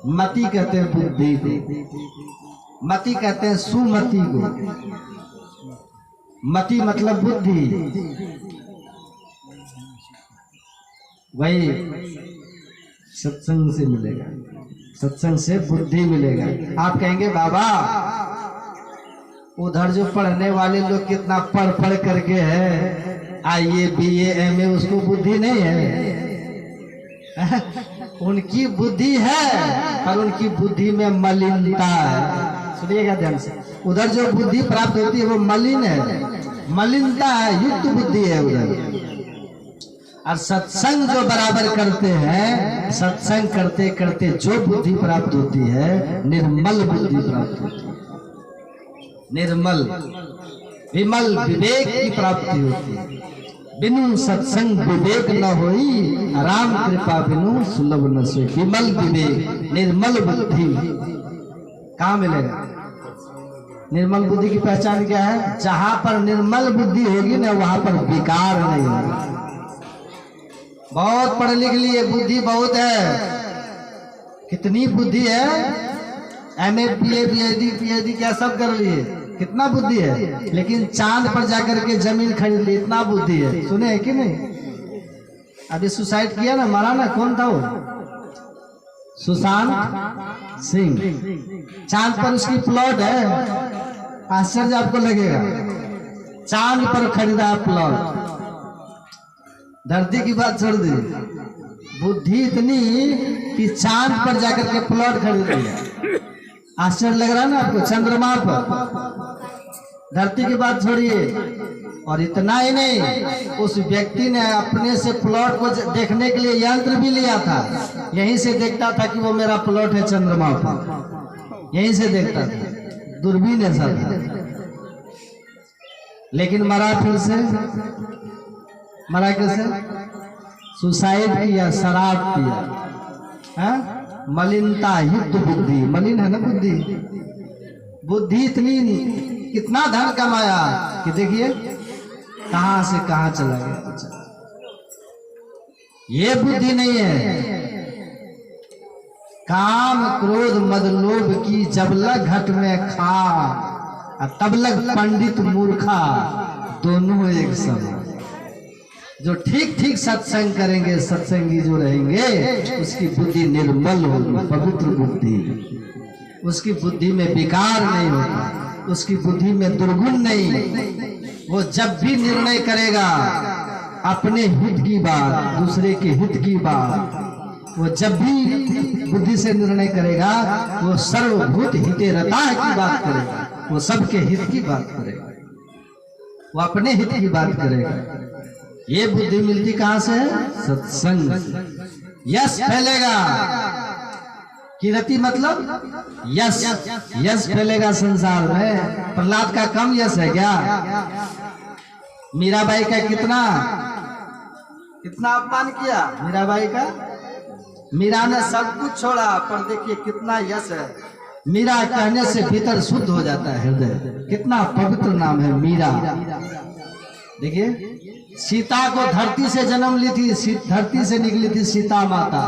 मति कहते हैं बुद्धि को, मति कहते हैं सुमति को। मति मतलब बुद्धि, वही सत्संग से मिलेगा, सत्संग से बुद्धि मिलेगा। आप कहेंगे बाबा उधर जो पढ़ने वाले लोग कितना पढ़ करके है, आईए बीए एमए, उसको बुद्धि नहीं है। उनकी बुद्धि है पर उनकी बुद्धि में मलिनता है। सुनिएगा ध्यान से, उधर जो बुद्धि प्राप्त होती है वो मलिन है, मलिनता है, युक्त बुद्धि है उधर। और सत्संग जो बराबर करते हैं, सत्संग करते करते जो बुद्धि प्राप्त होती है, निर्मल बुद्धि प्राप्त होती है। निर्मल विमल विवेक की प्राप्ति होती है। बिनु सत्संग विवेक न होई, राम कृपा बिनु सुलभ न सोई। विमल विवेक, निर्मल बुद्धि कहाँ मिलेगा? निर्मल बुद्धि की पहचान क्या है? जहां पर निर्मल बुद्धि होगी ना, वहां पर विकार नहीं होगा, बहुत पढ़ लिख लिए, बुद्धि बहुत है। कितनी बुद्धि है, MA BA PhD क्या सब कर लिए, कितना बुद्धि है, लेकिन चांद पर जाकर के जमीन खरीद ली, इतना बुद्धि है। सुने है कि नहीं? अभी सुसाइड किया ना, मारा ना, कौन था वो? सुशांत सिंह। चांद पर उसकी प्लॉट है, आश्चर्य आपको लगेगा, चांद पर खरीदा प्लॉट। धरती की बात छोड़ दी, बुद्धि इतनी कि चांद पर जाकर के प्लॉट खरीद लिया। आश्चर्य लग रहा है ना आपको? चंद्रमा पर, धरती की बात छोड़िए। और इतना ही नहीं, उस व्यक्ति ने अपने से प्लॉट को देखने के लिए यंत्र भी लिया था। यहीं से देखता था कि वो मेरा प्लॉट है चंद्रमा पर, यहीं से देखता था, दूरबीन ऐसा था। लेकिन मरा फिर से, मरा कैसे? सुसाइड किया, शराब पिया, है? मलिनता युक्त बुद्धि, मलिन है ना बुद्धि। बुद्धि इतनी, कितना धन कमाया कि देखिए कहां से कहां चला गया। ये बुद्धि नहीं है। काम क्रोध मद लोभ की जब लग घट में खा, तब लग पंडित मूर्खा, दोनों एक समान। जो ठीक ठीक सत्संग करेंगे, सत्संगी जो रहेंगे, उसकी बुद्धि निर्मल होगी, पवित्र बुद्धि। उसकी बुद्धि में विकार नहीं होगा, उसकी बुद्धि में दुर्गुण नहीं। वो जब भी निर्णय करेगा अपने हित की बात, दूसरे के हित की बात, वो जब भी बुद्धि से निर्णय करेगा, वो सर्वभूत हिते रता की बात करेगा, वो सबके हित की बात करेगा, वो अपने हित की बात करेगा। ये बुद्धि मिलती कहां से है? सत्संग। यश फैलेगा, कीर्ति मतलब यश, यश फैलेगा संसार में। प्रहलाद का कम यश है क्या? मीराबाई का कितना कितना अपमान किया मीराबाई का। मीरा ने सब कुछ छोड़ा, पर देखिए कितना यश है। मीरा कहने से भीतर शुद्ध हो जाता है हृदय। कितना पवित्र नाम है मीरा। देखिए सीता को धरती से जन्म ली थी, धरती से निकली थी सीता माता,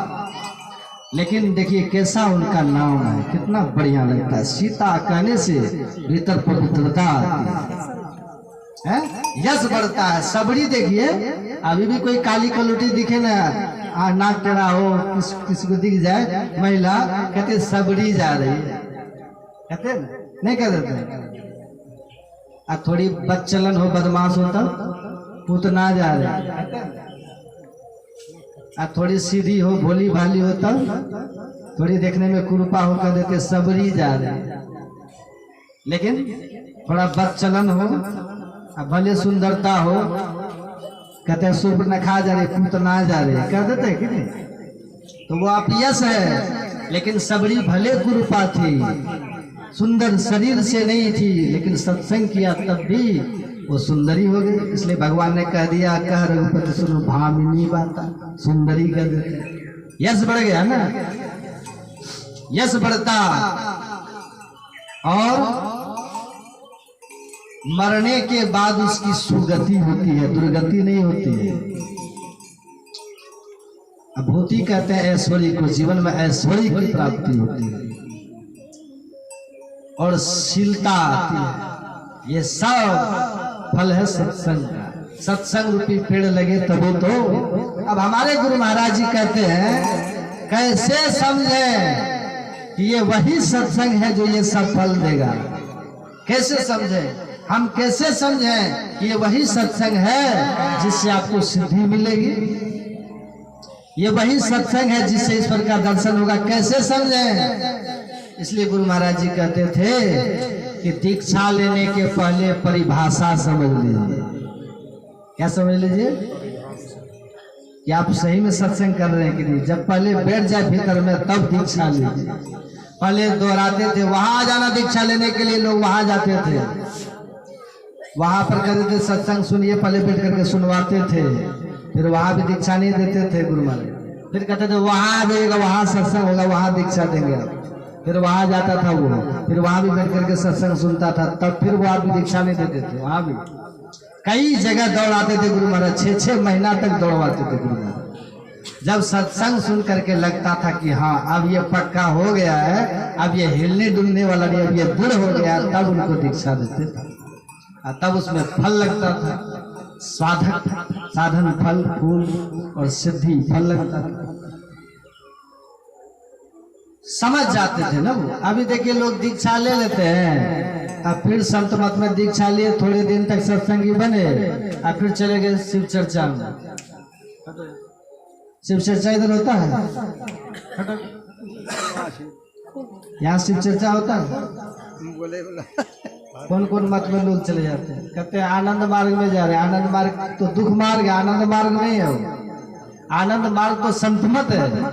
लेकिन देखिए कैसा उनका नाम है, कितना बढ़िया लगता है। सीता कहने से भीतर पवित्रता आती है, यश बढ़ता है। सबरी देखिए, अभी भी कोई काली कलुटी दिखे ना, नाक टेढ़ा हो, किसी को दिख जाए महिला, कहते सबरी जा रही है, कहते नहीं कह देते। थोड़ी बदचलन हो, बदमाश हो, तब पूतना जा रहे। थोड़ी सीधी हो, भोली भाली हो, तब थोड़ी देखने में कुरूपा हो, कर देते सबरी जा रहे। लेकिन थोड़ा बदचलन हो, भले सुंदरता हो, कहते सुर्पनखा जा रहे, पूतना जा रहे, कर देते कि नहीं? तो वो आप यश है। लेकिन सबरी भले कुरूपा थी, सुंदर शरीर से नहीं थी, लेकिन सत्संग किया तब भी वो सुंदरी हो गई। इसलिए भगवान ने कह दिया, कह रघुपति सुनो भामिनी बाता, सुंदरी कर देते। यश बढ़ गया ना, यश बढ़ता। और मरने के बाद उसकी सुगति होती है, दुर्गति नहीं होती है। अभूति कहते हैं ऐश्वर्य को, जीवन में ऐश्वर्य की प्राप्ति होती है और शीलता आती है। ये सब फल है सत्संग का। सत्संग रूपी पेड़ लगे तभी तो। अब हमारे गुरु महाराज जी कहते हैं, कैसे समझे कि ये वही सत्संग है जो ये सब फल देगा। कैसे समझे, हम कैसे समझें कि ये वही सत्संग है जिससे आपको सिद्धि मिलेगी, ये वही सत्संग है जिससे ईश्वर का दर्शन होगा। कैसे समझें? इसलिए गुरु महाराज जी कहते थे कि दीक्षा लेने के पहले परिभाषा समझ लीजिए। क्या समझ लीजिए? कि आप सही में सत्संग कर रहे हैं कि नहीं। जब पहले बैठ जाए भीतर में तब दीक्षा लीजिए। पहले दोहराते थे, वहां जाना दीक्षा लेने के लिए, लोग वहां जाते थे, वहां पर कहते थे सत्संग सुनिए, पहले बैठ करके सुनवाते थे, फिर वहां भी दीक्षा नहीं देते थे गुरु महाराज। फिर कहते थे वहां जाइएगा, वहां सत्संग होगा, वहां दीक्षा देंगे आप। फिर वहां जाता था वो, फिर वहां भी बैठ करके सत्संग सुनता था, तब फिर वो आदमी दीक्षा नहीं देते थे। वहां भी कई जगह दौड़ाते थे गुरु महाराज, 6-6 महीना तक दौड़वाते थे गुरु महाराज। जब सत्संग सुन करके लगता था कि हाँ अब ये पक्का हो गया है, अब ये हिलने डुलने वाला नहीं, अब ये दृढ़ हो गया, तब उनको दीक्षा देते थे और तब उसमें फल लगता था, साधन फल, फूल और सिद्धि फल लगता था। समझ जाते थे ना वो। अभी देखिए लोग दीक्षा ले लेते हैं और फिर संत मत में दीक्षा लिए, थोड़े दिन तक सत्संगी बने और फिर चले गए शिव चर्चा में। शिव चर्चा इधर होता है, यहाँ शिव चर्चा होता है। कौन कौन मत में लोग चले जाते हैं, कहते हैं आनंद मार्ग में जा रहे हैं। आनंद मार्ग तो दुख मार्ग है, आनंद मार्ग नहीं है वो। आनंद मार्ग तो संत मत है,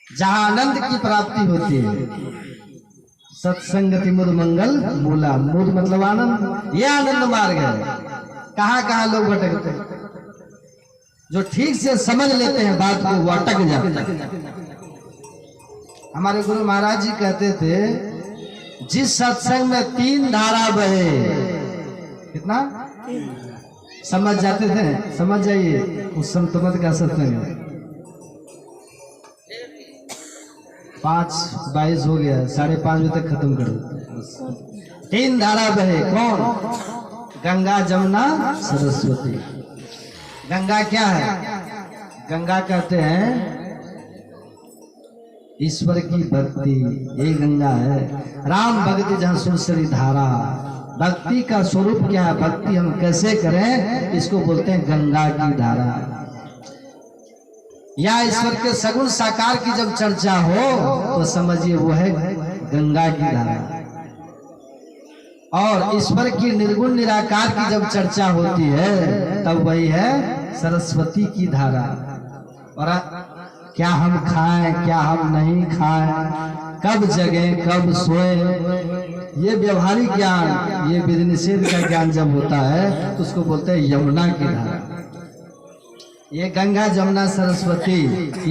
जहाँ आनंद की प्राप्ति होती है। सत्संगति मुद मंगल मूला, मुद मतलब आनंद, ये आनंद मार्ग है। कहाँ कहाँ लोग भटकते हैं, जो ठीक से समझ लेते हैं बात को वो अटक जाते हैं। हमारे गुरु महाराज जी कहते थे जिस सत्संग में 3 धारा बहे, कितना समझ जाते थे, समझ जाइए उस संत मत का सत्संग है। 5:22 हो गया, 5:30 बजे तक खत्म कर दो। 3 धारा बहे, कौन? गंगा, जमुना, सरस्वती। गंगा क्या है? गंगा कहते हैं ईश्वर की भक्ति, ये गंगा है। राम भक्ति जहाँ सुरसरी धारा। भक्ति का स्वरूप क्या है, भक्ति हम कैसे करें, इसको बोलते हैं गंगा की धारा। या ईश्वर के सगुण साकार की जब चर्चा हो तो समझिए वो है गंगा की धारा। और ईश्वर की निर्गुण निराकार की जब चर्चा होती है तब वही है सरस्वती की धारा। और क्या हम खाएं, क्या हम नहीं खाएं, कब जगें, कब सोए, ये व्यवहारिक ज्ञान, ये विधि निषेध का ज्ञान जब होता है तो उसको बोलते हैं यमुना की धारा। ये गंगा, जमुना, सरस्वती,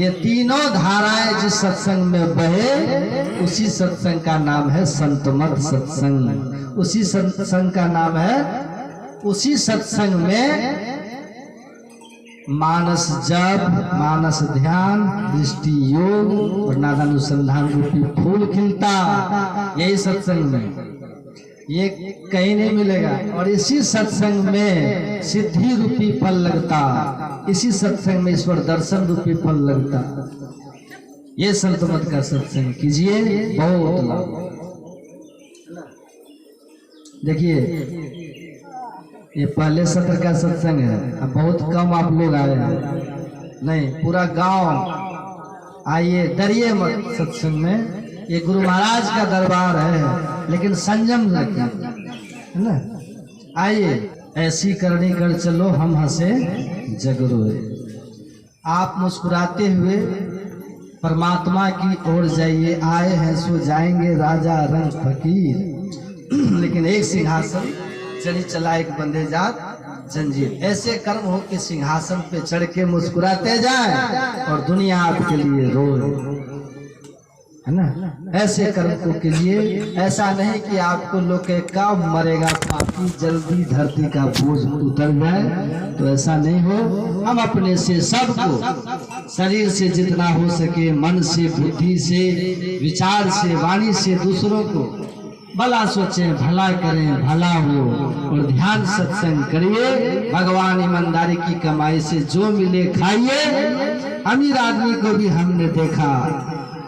ये तीनों धाराएं जिस सत्संग में बहे उसी सत्संग का नाम है संतमत सत्संग। उसी सत्संग का नाम है, उसी सत्संग में मानस जप, मानस ध्यान, दृष्टि योग और नादानुसंधान रूपी फूल खिलता। यही सत्संग में, ये कहीं नहीं मिलेगा। और इसी सत्संग में सिद्धि रूपी फल लगता, इसी सत्संग में ईश्वर दर्शन रूपी फल लगता। ये संत मत का सत्संग कीजिए, बहुत लाभ। देखिए ये पहले सत्र का सत्संग है, अब बहुत कम आप लोग आए हैं। नहीं, पूरा गांव आइए, डरिए मत सत्संग में। ये गुरु महाराज का दरबार है, लेकिन संयम रखिए, है ना। आइए, ऐसी करनी कर चलो हम हंसे जग रोए। आप मुस्कुराते हुए परमात्मा की ओर जाइए। आए हैं सो जाएंगे राजा रंग फकीर, लेकिन एक सिंहासन चली चला एक बंदे जात जंजीर। ऐसे कर्म हो कि सिंहासन पे चढ़ के मुस्कुराते जाए और दुनिया आपके लिए रोए, है ना। ऐसे कर्म को कीजिए। ऐसा नहीं कि आपको लोग के कब मरेगा पापी, जल्दी धरती का बोझ उतर जाए, तो ऐसा नहीं हो। हम अपने से सबको, शरीर से जितना हो सके, मन से, बुद्धि से, विचार से, वाणी से दूसरों को भला सोचें, भला करें, भला हो और ध्यान सत्संग करिए। भगवान ईमानदारी की कमाई से जो मिले खाइए। अमीर आदमी को भी हमने देखा,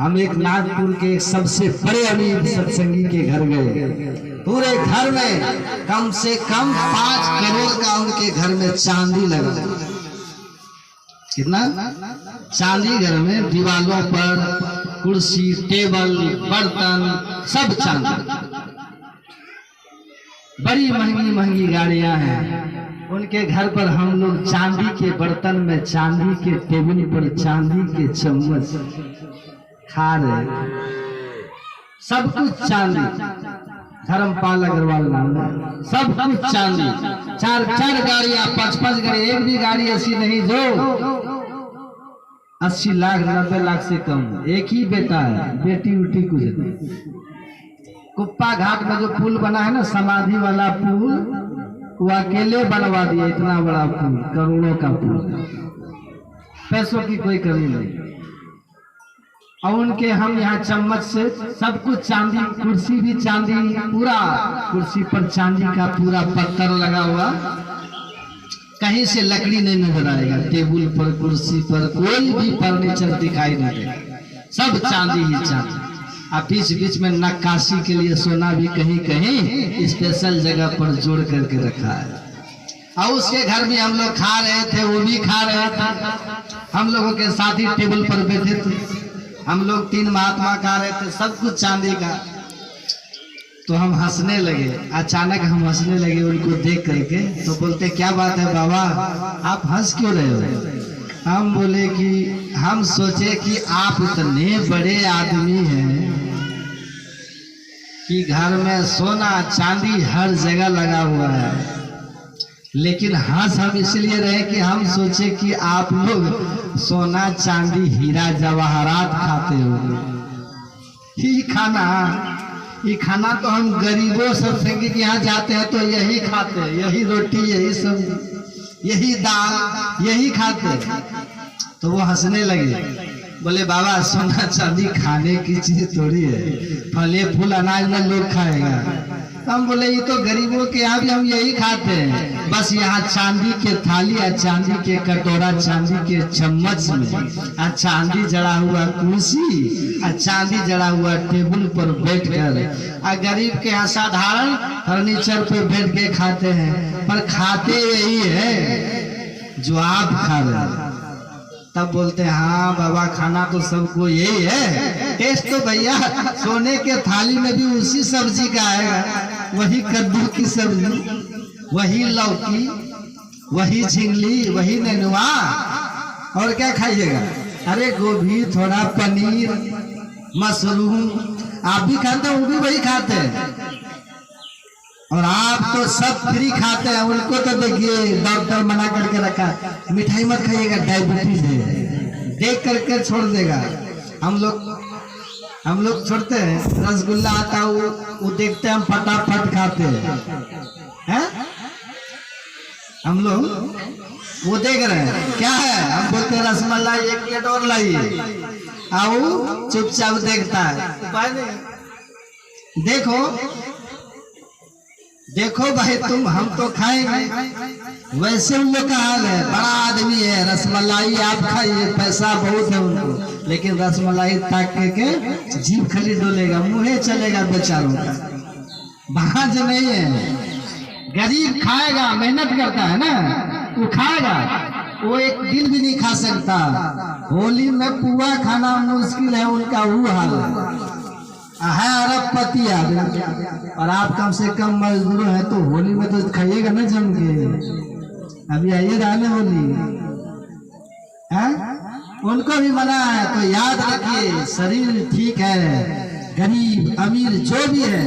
हम एक नागपुर के सबसे बड़े अमीर सत्संगी के घर गए। पूरे घर में कम से कम 5 करोड़ का उनके घर में चांदी लगा। कितना चांदी घर में, दीवालों पर कुर्सी, टेबल, बर्तन सब चांदी। बड़ी महंगी महंगी गाड़ियां हैं उनके घर पर। हम लोग चांदी के बर्तन में, चांदी के टेबल पर, चांदी के चम्मच खा रहे, सब कुछ चांदी। धर्मपाल अग्रवाल नाम, सब कुछ चांदी। 4 गाड़ियां, 5 गाड़ी, एक भी गाड़ी ऐसी नहीं जो 80 लाख 90 लाख से कम। एक ही बेटा है, बेटी उटी कुछ नहीं। कुप्पा घाट में जो पुल बना है ना, समाधि वाला पुल, वो अकेले बनवा दिया। इतना बड़ा पुल, करोड़ों का पुल। पैसों की कोई कमी नहीं। और उनके हम यहाँ चम्मच से सब कुछ चांदी, कुर्सी भी चांदी, पूरा कुर्सी पर चांदी का पूरा पत्थर लगा हुआ, कहीं से लकड़ी नहीं नजर आएगा। टेबल पर, कुर्सी पर कोई भी फर्नीचर दिखाई नहीं देगा, सब चांदी ही चांदी। अब बीच बीच में नक्काशी के लिए सोना भी कहीं कहीं स्पेशल जगह पर जोड़ करके रखा है। और उसके घर में हम लोग खा रहे थे, वो भी खा रहे थे, हम लोगों के साथ ही टेबल पर बैठे थे, हम लोग 3 महात्मा खा रहे थे, सब कुछ चांदी का। तो हम हंसने लगे, अचानक हम हंसने लगे उनको देख करके। तो बोलते क्या बात है बाबा, आप हंस क्यों रहे हो? हम बोले कि हम सोचे कि आप इतने बड़े आदमी हैं कि घर में सोना चांदी हर जगह लगा हुआ है, लेकिन हंस हम इसलिए रहे कि हम सोचे कि आप लोग सोना चांदी हीरा जवाहरात खाते हो। ये खाना तो हम गरीबों सत्संगी के यहाँ जाते हैं तो यही खाते हैं, यही रोटी, यही सब्जी, यही दाल, यही खाते हैं। तो वो हंसने लगे, बोले बाबा सोना चांदी खाने की चीज थोड़ी है, फले फूल अनाज में लोग खाएगा। तो हम बोले ये तो गरीबों के यहाँ भी हम यही खाते हैं, बस यहाँ चांदी के थाली और चांदी के कटोरा, चांदी के चम्मच में और चांदी जड़ा हुआ कुर्सी और चांदी जड़ा हुआ टेबल पर बैठकर, और गरीब के यहाँ साधारण फर्नीचर पे बैठ के खाते हैं, पर खाते यही है जो आप खा रहे हैं। तब बोलते हैं हाँ बाबा खाना तो सबको यही है, टेस्ट तो भैया सोने के थाली में भी उसी सब्जी का आएगा, वही कद्दू की सब्जी, वही लौकी, वही झिंगली, वही नेनुआ, और क्या खाइएगा? अरे गोभी, थोड़ा पनीर, मशरूम, आप भी खाते हैं, वो भी वही खाते हैं, और आप तो सब फ्री खाते हैं। उनको तो देखिए डॉक्टर मना करके रखा, मिठाई मत खाइएगा, डायबिटीज है, देख करके छोड़ देगा। हम लोग छोड़ते हैं, रसगुल्ला आता है वो देखते हैं, हम फटाफट खाते हैं। हम लोग वो देख रहे हैं क्या है, हम बोलते हैं रसमलाई 1 प्लेट और लाइए, आओ चुपचाप देखता है। देखो भाई तुम, हम तो खाएंगे। वैसे उन लोग का हाल है, बड़ा आदमी है, रसमलाई आप खाइए, पैसा बहुत है उनको, लेकिन रसमलाई ताक के जीभ खाली डोलेगा, मुंह चलेगा बेचारों का, भांज नहीं है। गरीब खाएगा, मेहनत करता है ना, वो खाएगा, वो एक दिन भी नहीं खा सकता। होली में पुआ खाना मुश्किल है, उनका वो हाल है अरबपति आदमी, और आप कम से कम मजदूर हैं तो होली में तो खाइएगा ना जम के। अभी आइए रहने होली है, उनको भी मना है। तो याद रखिए शरीर ठीक है, गरीब अमीर जो भी है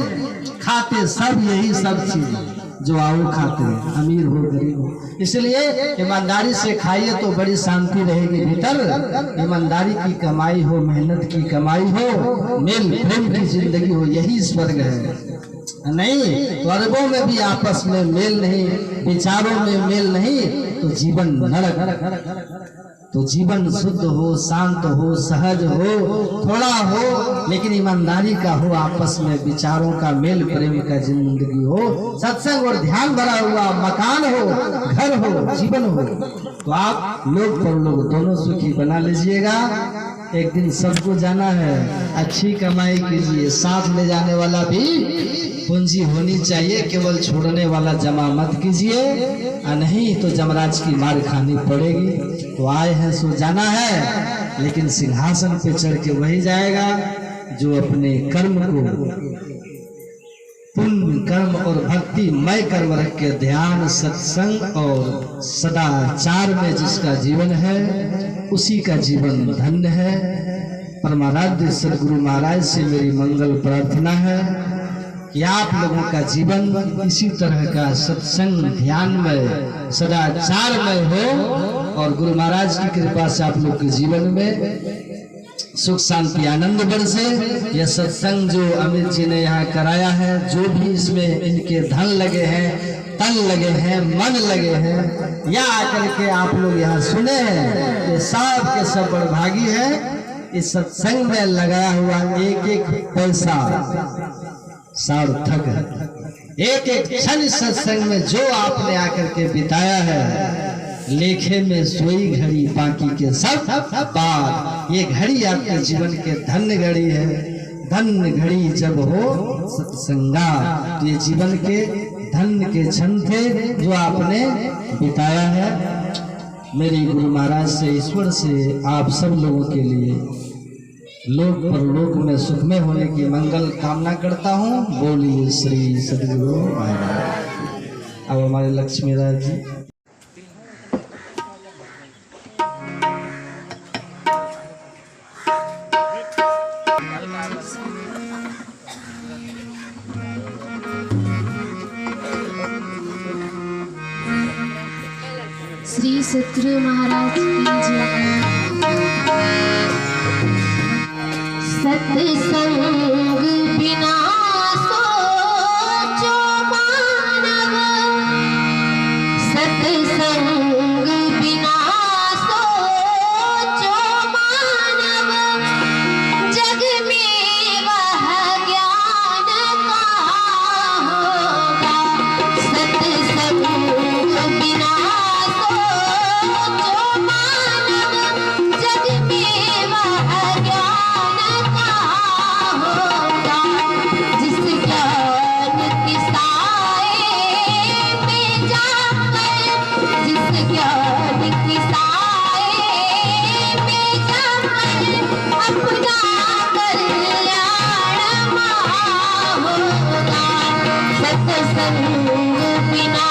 खाते सब यही सब चीज जो आओ खाते हैं, अमीर हो गरीब हो। इसलिए ईमानदारी से खाइए तो बड़ी शांति रहेगी भीतर। ईमानदारी की कमाई हो, मेहनत की कमाई हो, मेल प्रेम की जिंदगी हो, यही स्वर्ग है। नहीं तो अरबों में भी आपस में मेल नहीं, विचारों में मेल नहीं, तो जीवन नरक। तो जीवन शुद्ध हो, शांत हो, सहज हो, थोड़ा हो लेकिन ईमानदारी का हो, आपस में विचारों का मेल प्रेम का जिंदगी हो, सत्संग और ध्यान भरा हुआ मकान हो, घर हो, जीवन हो, तो आप लोग पर लोग दोनों सुखी बना लीजिएगा। एक दिन सबको जाना है, अच्छी कमाई कीजिए, साथ ले जाने वाला भी पूंजी होनी चाहिए, केवल छोड़ने वाला जमा मत कीजिए, नहीं तो जमराज की मार खानी पड़ेगी। तो आए हैं सो जाना है, लेकिन सिंहासन पे चढ़ के वही जाएगा जो अपने कर्म को पुण्य कर्म और भक्ति मय कर्म रख के ध्यान, सत्संग और सदाचार में जिसका जीवन है, उसी का जीवन धन्य है। परमाराध्य सदगुरु महाराज से मेरी मंगल प्रार्थना है कि आप लोगों का जीवन इसी तरह का सत्संग ध्यान में सदाचार में हो, और गुरु महाराज की कृपा से आप लोग के जीवन में सुख शांति आनंद बरसे। यह सत्संग जो अमित जी ने यहाँ कराया है, जो भी इसमें इनके धन लगे हैं, तन लगे हैं, मन लगे हैं, या आकर के आप लोग यहाँ सुने हैं, ये सब के सब बड़भागी है। इस सत्संग में लगाया हुआ एक एक पैसा सार्थक है। एक एक क्षण सत्संग में जो आपने आकर के बिताया है, लेखे में सोई घड़ी बाकी के सब बाद। ये घड़ी आपके जीवन के धन्य घड़ी है। धन्य घड़ी जब हो सत्संगा, तो ये जीवन के धन्य के क्षण थे जो आपने बिताया है। मेरे गुरु महाराज से, ईश्वर से आप सब लोगों के लिए लोक परलोक में सुखमय होने की मंगल कामना करता हूँ। बोलिए श्री सद्गुरु महाराज। अब हमारे लक्ष्मीराज जी। श्री सद्गुरु महाराज की जय। सत्संग बिना सोचो मानव, सत्संग बिना सोचो मानव, जग में वह ज्ञान कहाँ होगा। सत्संग बिना सोचो मानव, जग में वह ज्ञान कहाँ होगा। जिस ज्ञान की साए में जाकर, जिस ज्ञान की साए में जाकर, अपना कल्याण महा होगा। सत्संग बिना